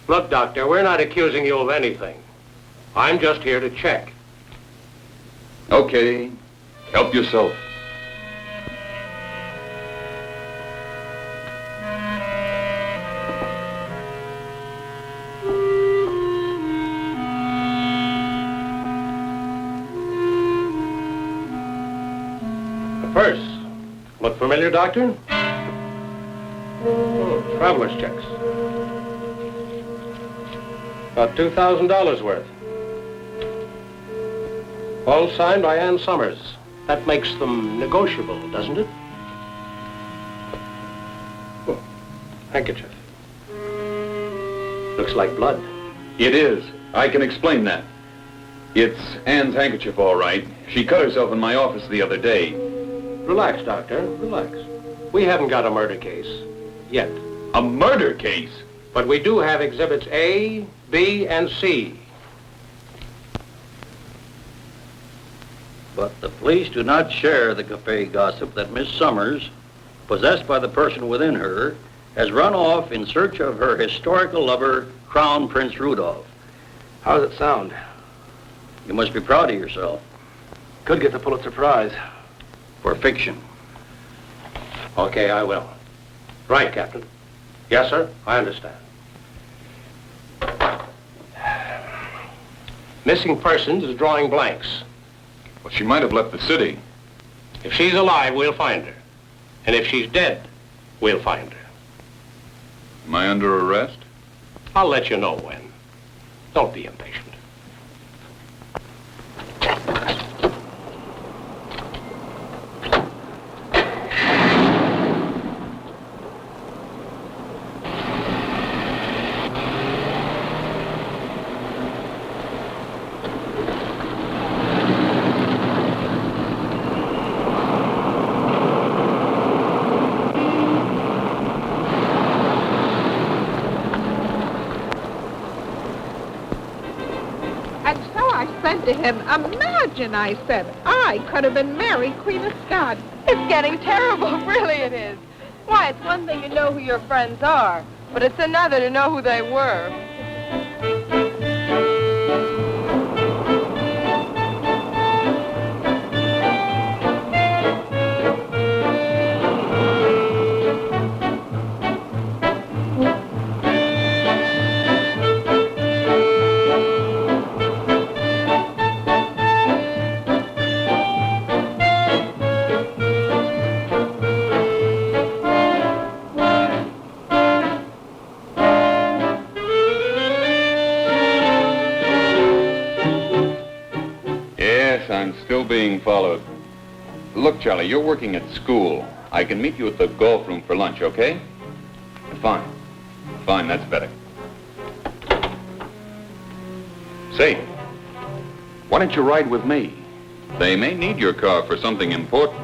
Look, Doctor, we're not accusing you of anything. I'm just here to check. Okay. Help yourself. Purse. Look familiar, Doctor? Oh, traveler's checks. About $2,000 worth. All signed by Ann Summers. That makes them negotiable, doesn't it? Oh, handkerchief. Looks like blood. It is. I can explain that. It's Anne's handkerchief, all right. She cut herself in my office the other day. Relax, Doctor, relax. We haven't got a murder case yet. A murder case? But we do have exhibits A, B, and C. But the police do not share the cafe gossip that Miss Summers, possessed by the person within her, has run off in search of her historical lover, Crown Prince Rudolph. How does it sound? You must be proud of yourself. Could get the Pulitzer Prize. For fiction. Okay, I will. Right, Captain. Yes, sir, I understand. Missing persons is drawing blanks. Well, she might have left the city. If she's alive, we'll find her. And if she's dead, we'll find her. Am I under arrest? I'll let you know when. Don't be impatient. To him, imagine, I said, I could have been Mary, Queen of Scots. It's getting terrible, really it is. Why, it's one thing to know who your friends are, but it's another to know who they were. Being followed. Look, Charlie, you're working at school. I can meet you at the golf room for lunch, okay? Fine. Fine, that's better. Say, why don't you ride with me? They may need your car for something important.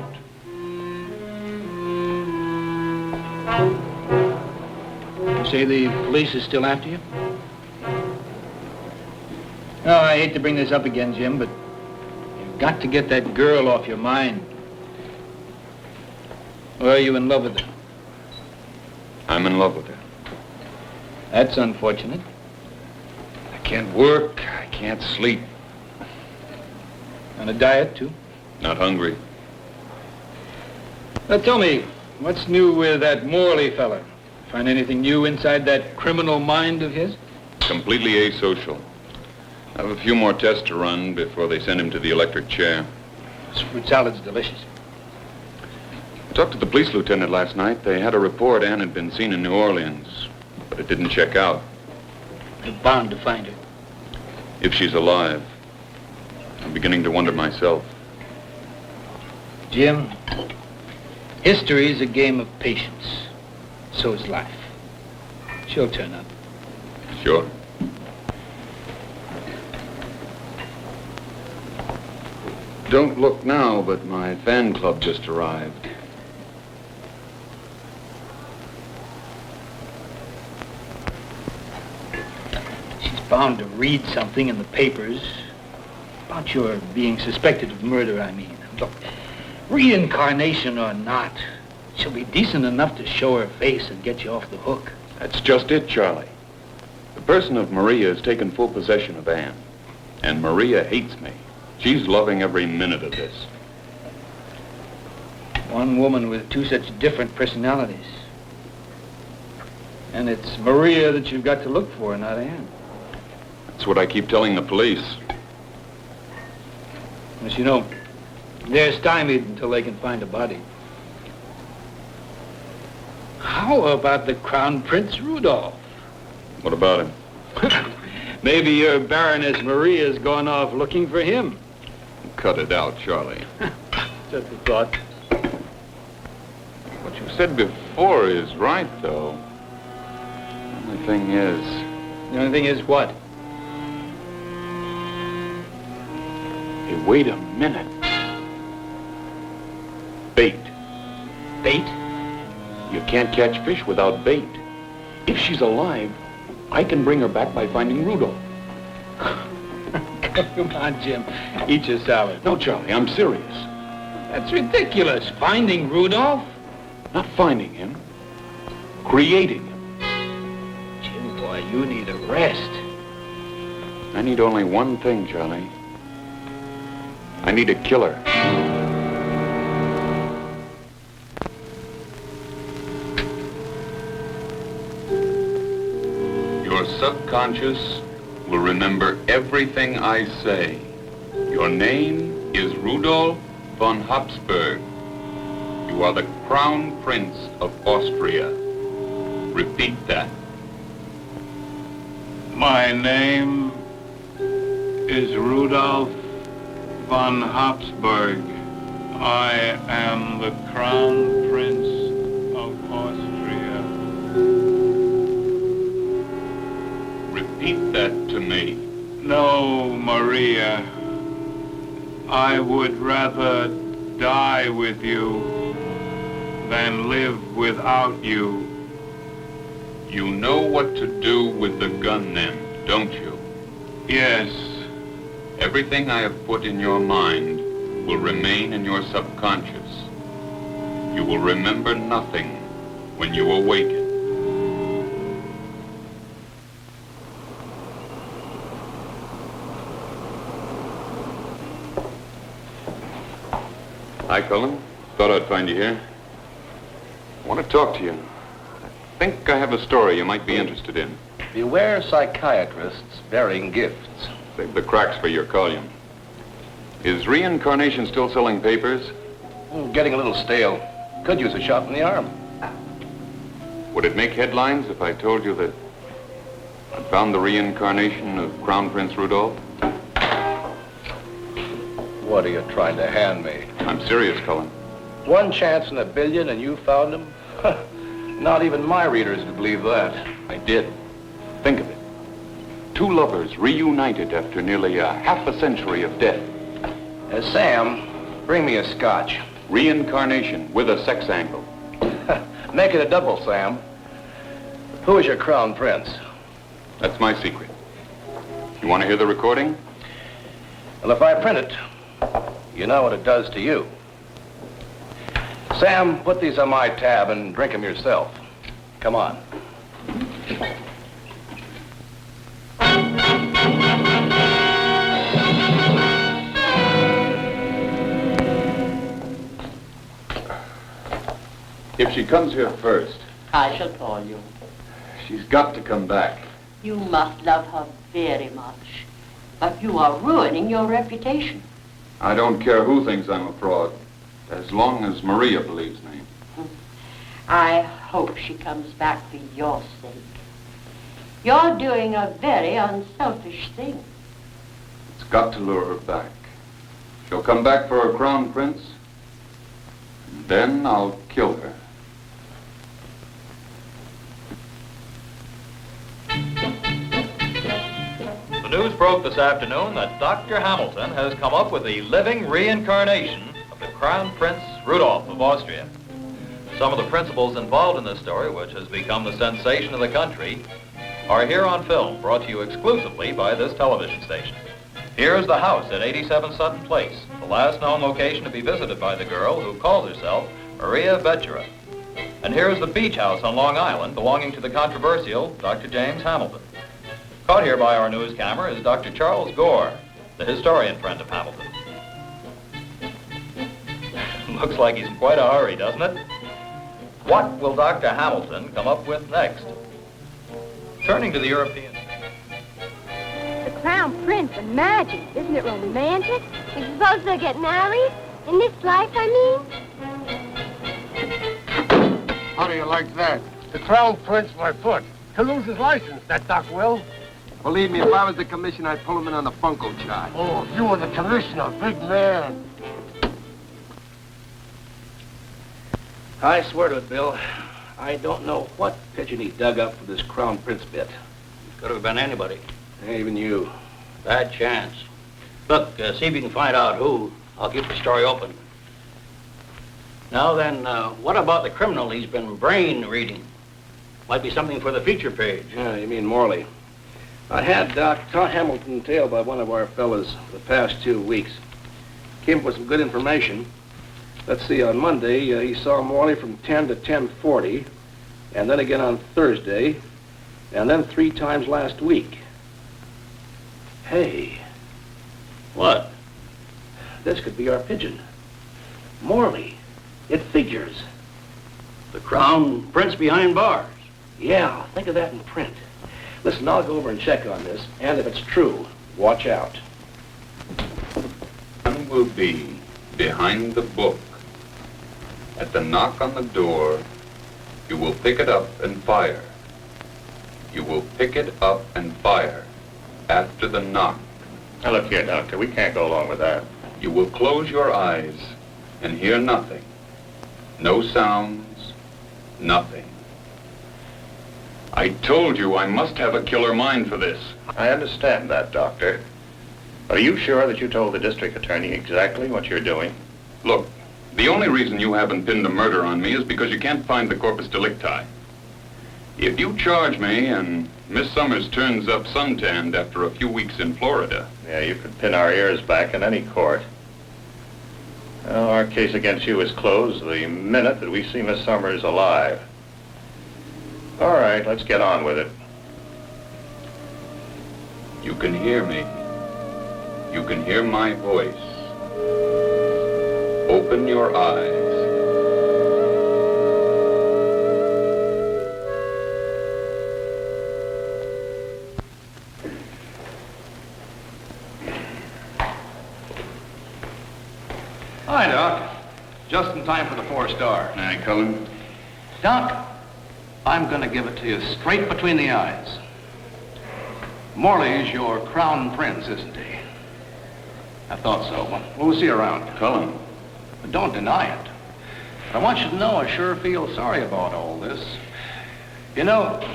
You say the police is still after you? Oh, I hate to bring this up again, Jim, but you've got to get that girl off your mind. Or are you in love with her? I'm in love with her. That's unfortunate. I can't work, I can't sleep. On a diet, too? Not hungry. Now tell me, what's new with that Morley fella? Find anything new inside that criminal mind of his? Completely asocial. I have a few more tests to run before they send him to the electric chair. This fruit salad's delicious. I talked to the police lieutenant last night. They had a report Ann had been seen in New Orleans, but it didn't check out. You're bound to find her. If she's alive. I'm beginning to wonder myself. Jim, history is a game of patience. So is life. She'll turn up. Sure. Don't look now, but my fan club just arrived. She's bound to read something in the papers about your being suspected of murder, I mean. Look, reincarnation or not, she'll be decent enough to show her face and get you off the hook. That's just it, Charlie. The person of Maria has taken full possession of Ann. And Maria hates me. She's loving every minute of this. One woman with two such different personalities. And it's Maria that you've got to look for, not Ann. That's what I keep telling the police. As you know, they're stymied until they can find a body. How about the Crown Prince Rudolph? What about him? Maybe your Baroness Maria's gone off looking for him. Cut it out, Charlie. Just a thought. What you said before is right, though. The only thing is... The only thing is what? Hey, wait a minute. Bait. Bait? You can't catch fish without bait. If she's alive, I can bring her back by finding Rudolph. Come on, Jim. Eat your salad. No, Charlie, I'm serious. That's ridiculous. Finding Rudolph? Not finding him. Creating him. Jim, boy, you need a rest. I need only one thing, Charlie. I need a killer. Your subconscious will remember everything I say. Your name is Rudolf von Habsburg. You are the Crown Prince of Austria. Repeat that. My name is Rudolf von Habsburg. I am the Crown Prince of Austria. Repeat that to me. No, Maria. I would rather die with you than live without you. You know what to do with the gun then, don't you? Yes. Everything I have put in your mind will remain in your subconscious. You will remember nothing when you awaken. Hi, Cullen. Thought I'd find you here. I want to talk to you. I think I have a story you might be interested in. Beware psychiatrists bearing gifts. Save the cracks for your column. Is reincarnation still selling papers? Getting a little stale. Could use a shot in the arm. Would it make headlines if I told you that I found the reincarnation of Crown Prince Rudolph? What are you trying to hand me? I'm serious, Cullen. 1 chance in a billion and you found him? Not even my readers would believe that. I did. Think of it. 2 lovers reunited after nearly half a century of death. Sam, bring me a scotch. Reincarnation with a sex angle. Make it a double, Sam. Who is your crown prince? That's my secret. You want to hear the recording? Well, if I print it, you know what it does to you. Sam, put these on my tab and drink them yourself. Come on. If she comes here first, I shall call you. she's got to come back. You must love her very much. But you are ruining your reputation. I don't care who thinks I'm a fraud, as long as Maria believes me. I hope she comes back for your sake. You're doing a very unselfish thing. It's got to lure her back. She'll come back for her crown prince, and then I'll kill her. The news broke this afternoon that Dr. Hamilton has come up with a living reincarnation of the Crown Prince Rudolph of Austria. Some of the principles involved in this story, which has become the sensation of the country, are here on film, brought to you exclusively by this television station. Here's the house at 87 Sutton Place, the last known location to be visited by the girl who calls herself Maria Vetchera. And here's the beach house on Long Island belonging to the controversial Dr. James Hamilton. Caught here by our news camera is Dr. Charles Gore, the historian friend of Hamilton. Looks like he's in quite a hurry, doesn't it? What will Dr. Hamilton come up with next? Turning to the European... The Crown Prince and magic. Isn't it romantic? You suppose they'll get married? In this life, I mean? How do you like that? The Crown Prince, my foot. He'll lose his license, that Doc will. Believe me, if I was the commissioner, I'd pull him in on the bunco charge. Oh, if you were the commissioner, big man. I swear to it, Bill, I don't know what pigeon he dug up for this Crown Prince bit. It could have been anybody. Even you. Bad chance. Look, see if you can find out who. I'll keep the story open. Now then, what about the criminal he's been brain reading? Might be something for the feature page. Yeah, you mean Morley. I had Doc Hamilton tailed by one of our fellas the past 2 weeks. Came up with some good information. Let's see, on Monday, he saw Morley from 10 to 10:40, and then again on Thursday, and then 3 times last week. Hey. What? This could be our pigeon. Morley. It figures. The Crown Prince behind bars. Yeah, think of that in print. Listen, I'll go over and check on this, and if it's true, watch out. One will be behind the book. At the knock on the door, you will pick it up and fire. You will pick it up and fire after the knock. Now look here, Doctor, we can't go along with that. You will close your eyes and hear nothing. No sounds, nothing. I told you I must have a killer mind for this. I understand that, Doctor. But are you sure that you told the district attorney exactly what you're doing? Look, the only reason you haven't pinned a murder on me is because you can't find the corpus delicti. If you charge me and Miss Summers turns up suntanned after a few weeks in Florida... Yeah, you could pin our ears back in any court. Well, our case against you is closed the minute that we see Miss Summers alive. All right, let's get on with it. You can hear me. You can hear my voice. Open your eyes. Hi, Doc. Just in time for the 4-star. Hi, Cullen. Doc, I'm going to give it to you straight between the eyes. Morley's your crown prince, isn't he? I thought so. Well, we'll see you around. Cullen. But don't deny it. I want you to know I sure feel sorry about all this. You know,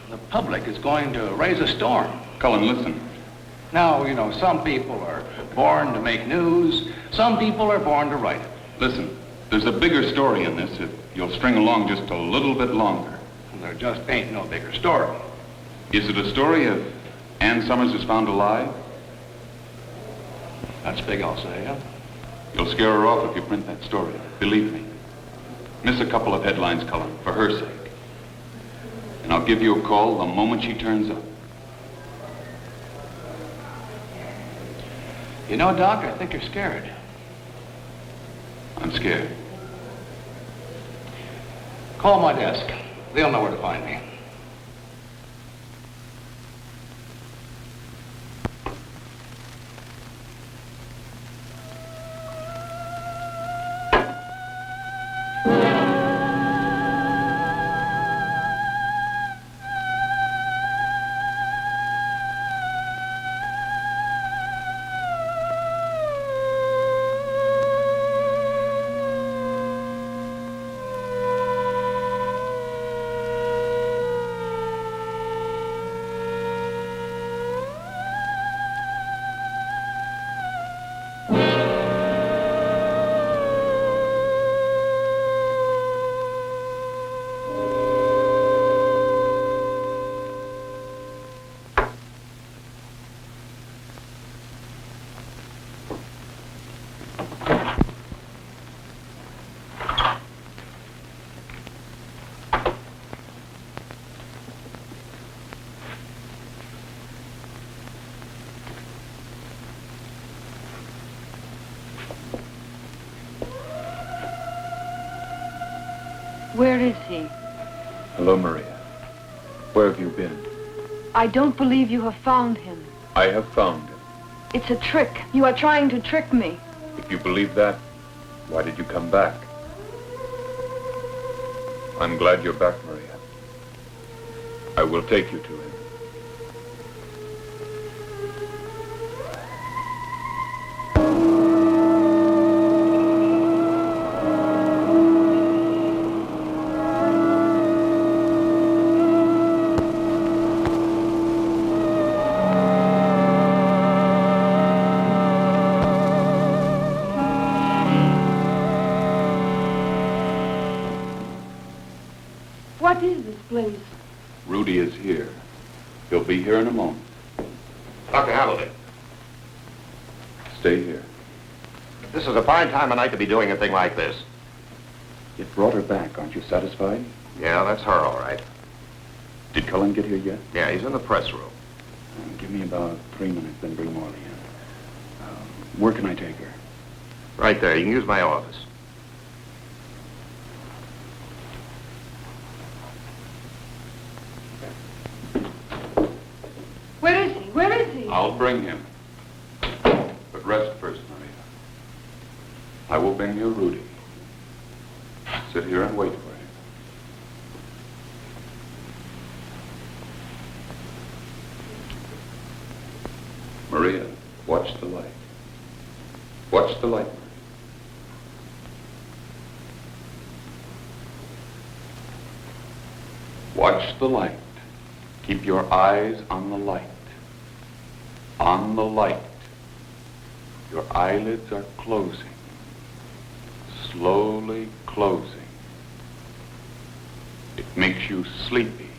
the public is going to raise a storm. Cullen, listen. Now, you know, some people are born to make news. Some people are born to write it. Listen, there's a bigger story in this if you'll string along just a little bit longer. There just ain't no bigger story. Is it a story of Ann Summers is found alive? That's big, I'll say, yeah. You'll scare her off if you print that story. Believe me. Miss a couple of headlines, Cullen, for her sake. And I'll give you a call the moment she turns up. You know, Doc, I think you're scared. I'm scared. Call my desk. They'll know where to find me. Where is he? Hello, Maria. Where have you been? I don't believe you have found him. I have found him. It's a trick. You are trying to trick me. If you believe that, why did you come back? I'm glad you're back, Maria. I will take you to him. What is this place? Rudy is here. He'll be here in a moment. Dr. Hamilton. Stay here. This is a fine time of night to be doing a thing like this. It brought her back. Aren't you satisfied? Yeah, that's her, all right. Did Cullen get here yet? Yeah, he's in the press room. Give me about 3 minutes, then bring Morley in. Where can I take her? Right there. You can use my office. Where is he? Where is he? I'll bring him. But rest first, Maria. I will bring you Rudy. Sit here and wait for him. Maria, watch the light. Watch the light. Watch the light. Keep your eyes on the light. On the light. Your eyelids are closing. Slowly closing. It makes you sleepy.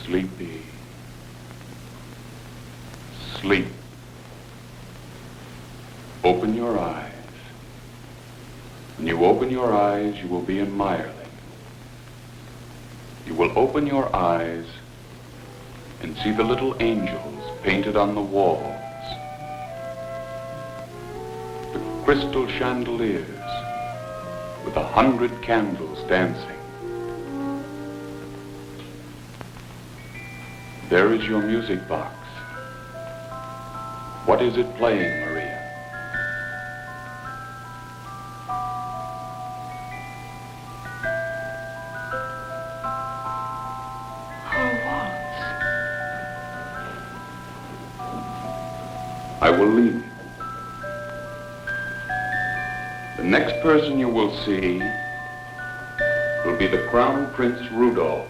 Sleepy. Sleep. Open your eyes. When you open your eyes, you will be in Meyerling. You will open your eyes and see the little angels painted on the walls. The crystal chandeliers with 100 candles dancing. There is your music box. What is it playing, Maria? I will leave you. The next person you will see will be the Crown Prince Rudolph.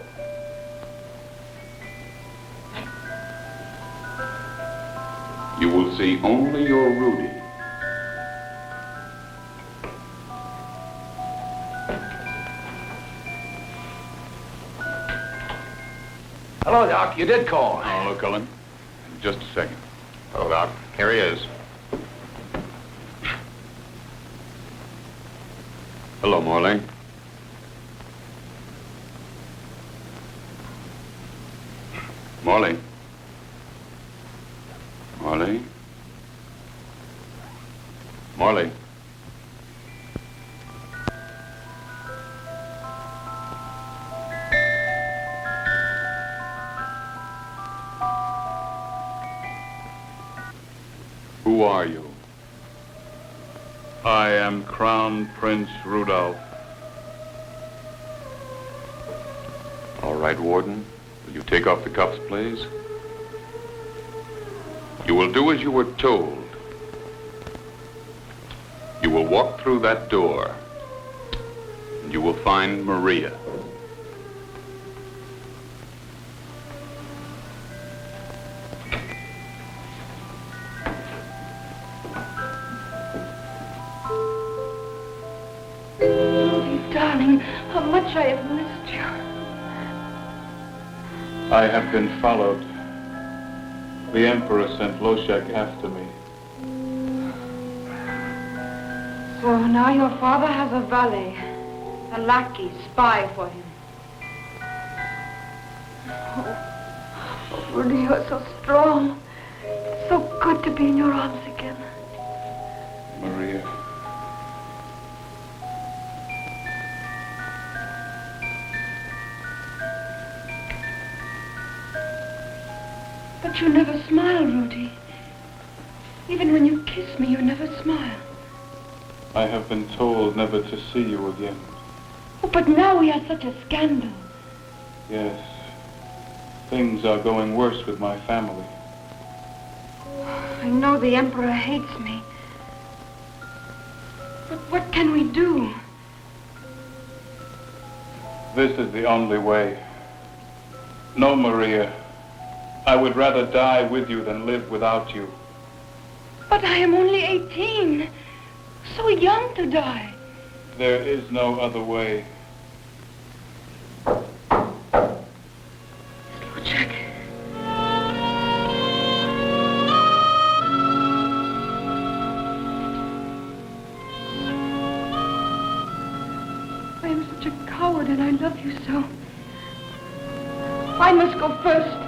You will see only your Rudy. Hello, Doc. You did call. Hello, Cullen. Just a second. Hello, Doc. Here he is. Hello, Morley. Morley. Morley. Morley. Who are you? I am Crown Prince Rudolph. All right, Warden. Will you take off the cuffs, please? You will do as you were told. You will walk through that door, and you will find Maria. Darling, how much I have missed you. I have been followed. The Emperor sent Loshek after me. So now your father has a valet, a lackey, spy for him. Oh, Rudy, you're so strong. It's so good to be in your arms again. Maria. But you never smile, Rudy. Even when you kiss me, you never smile. I have been told never to see you again. Oh, but now we had such a scandal. Yes. Things are going worse with my family. I know the Emperor hates me. But what can we do? This is the only way. No, Maria. I would rather die with you than live without you. But I am only 18. So young to die. There is no other way. Jack. I am such a coward and I love you so. I must go first.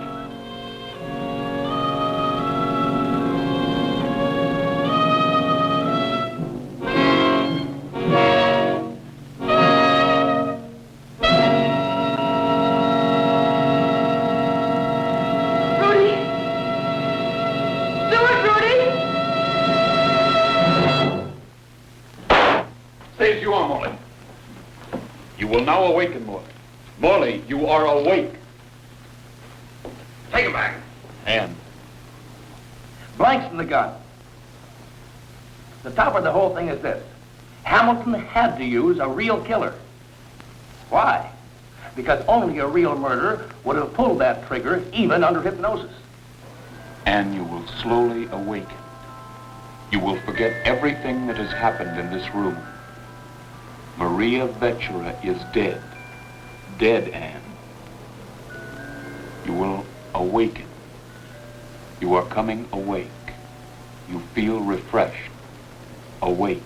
Stay as you are, Morley. You will now awaken, Morley. Morley, you are awake. Take him back. And Blanks in the gun. The top of the whole thing is this. Hamilton had to use a real killer. Why? Because only a real murderer would have pulled that trigger even under hypnosis. And you will slowly awaken. You will forget everything that has happened in this room. Maria Vetchera is dead. Dead, Anne. You will awaken. You are coming awake. You feel refreshed. Awake.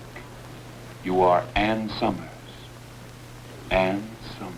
You are Anne Summers. Anne Summers.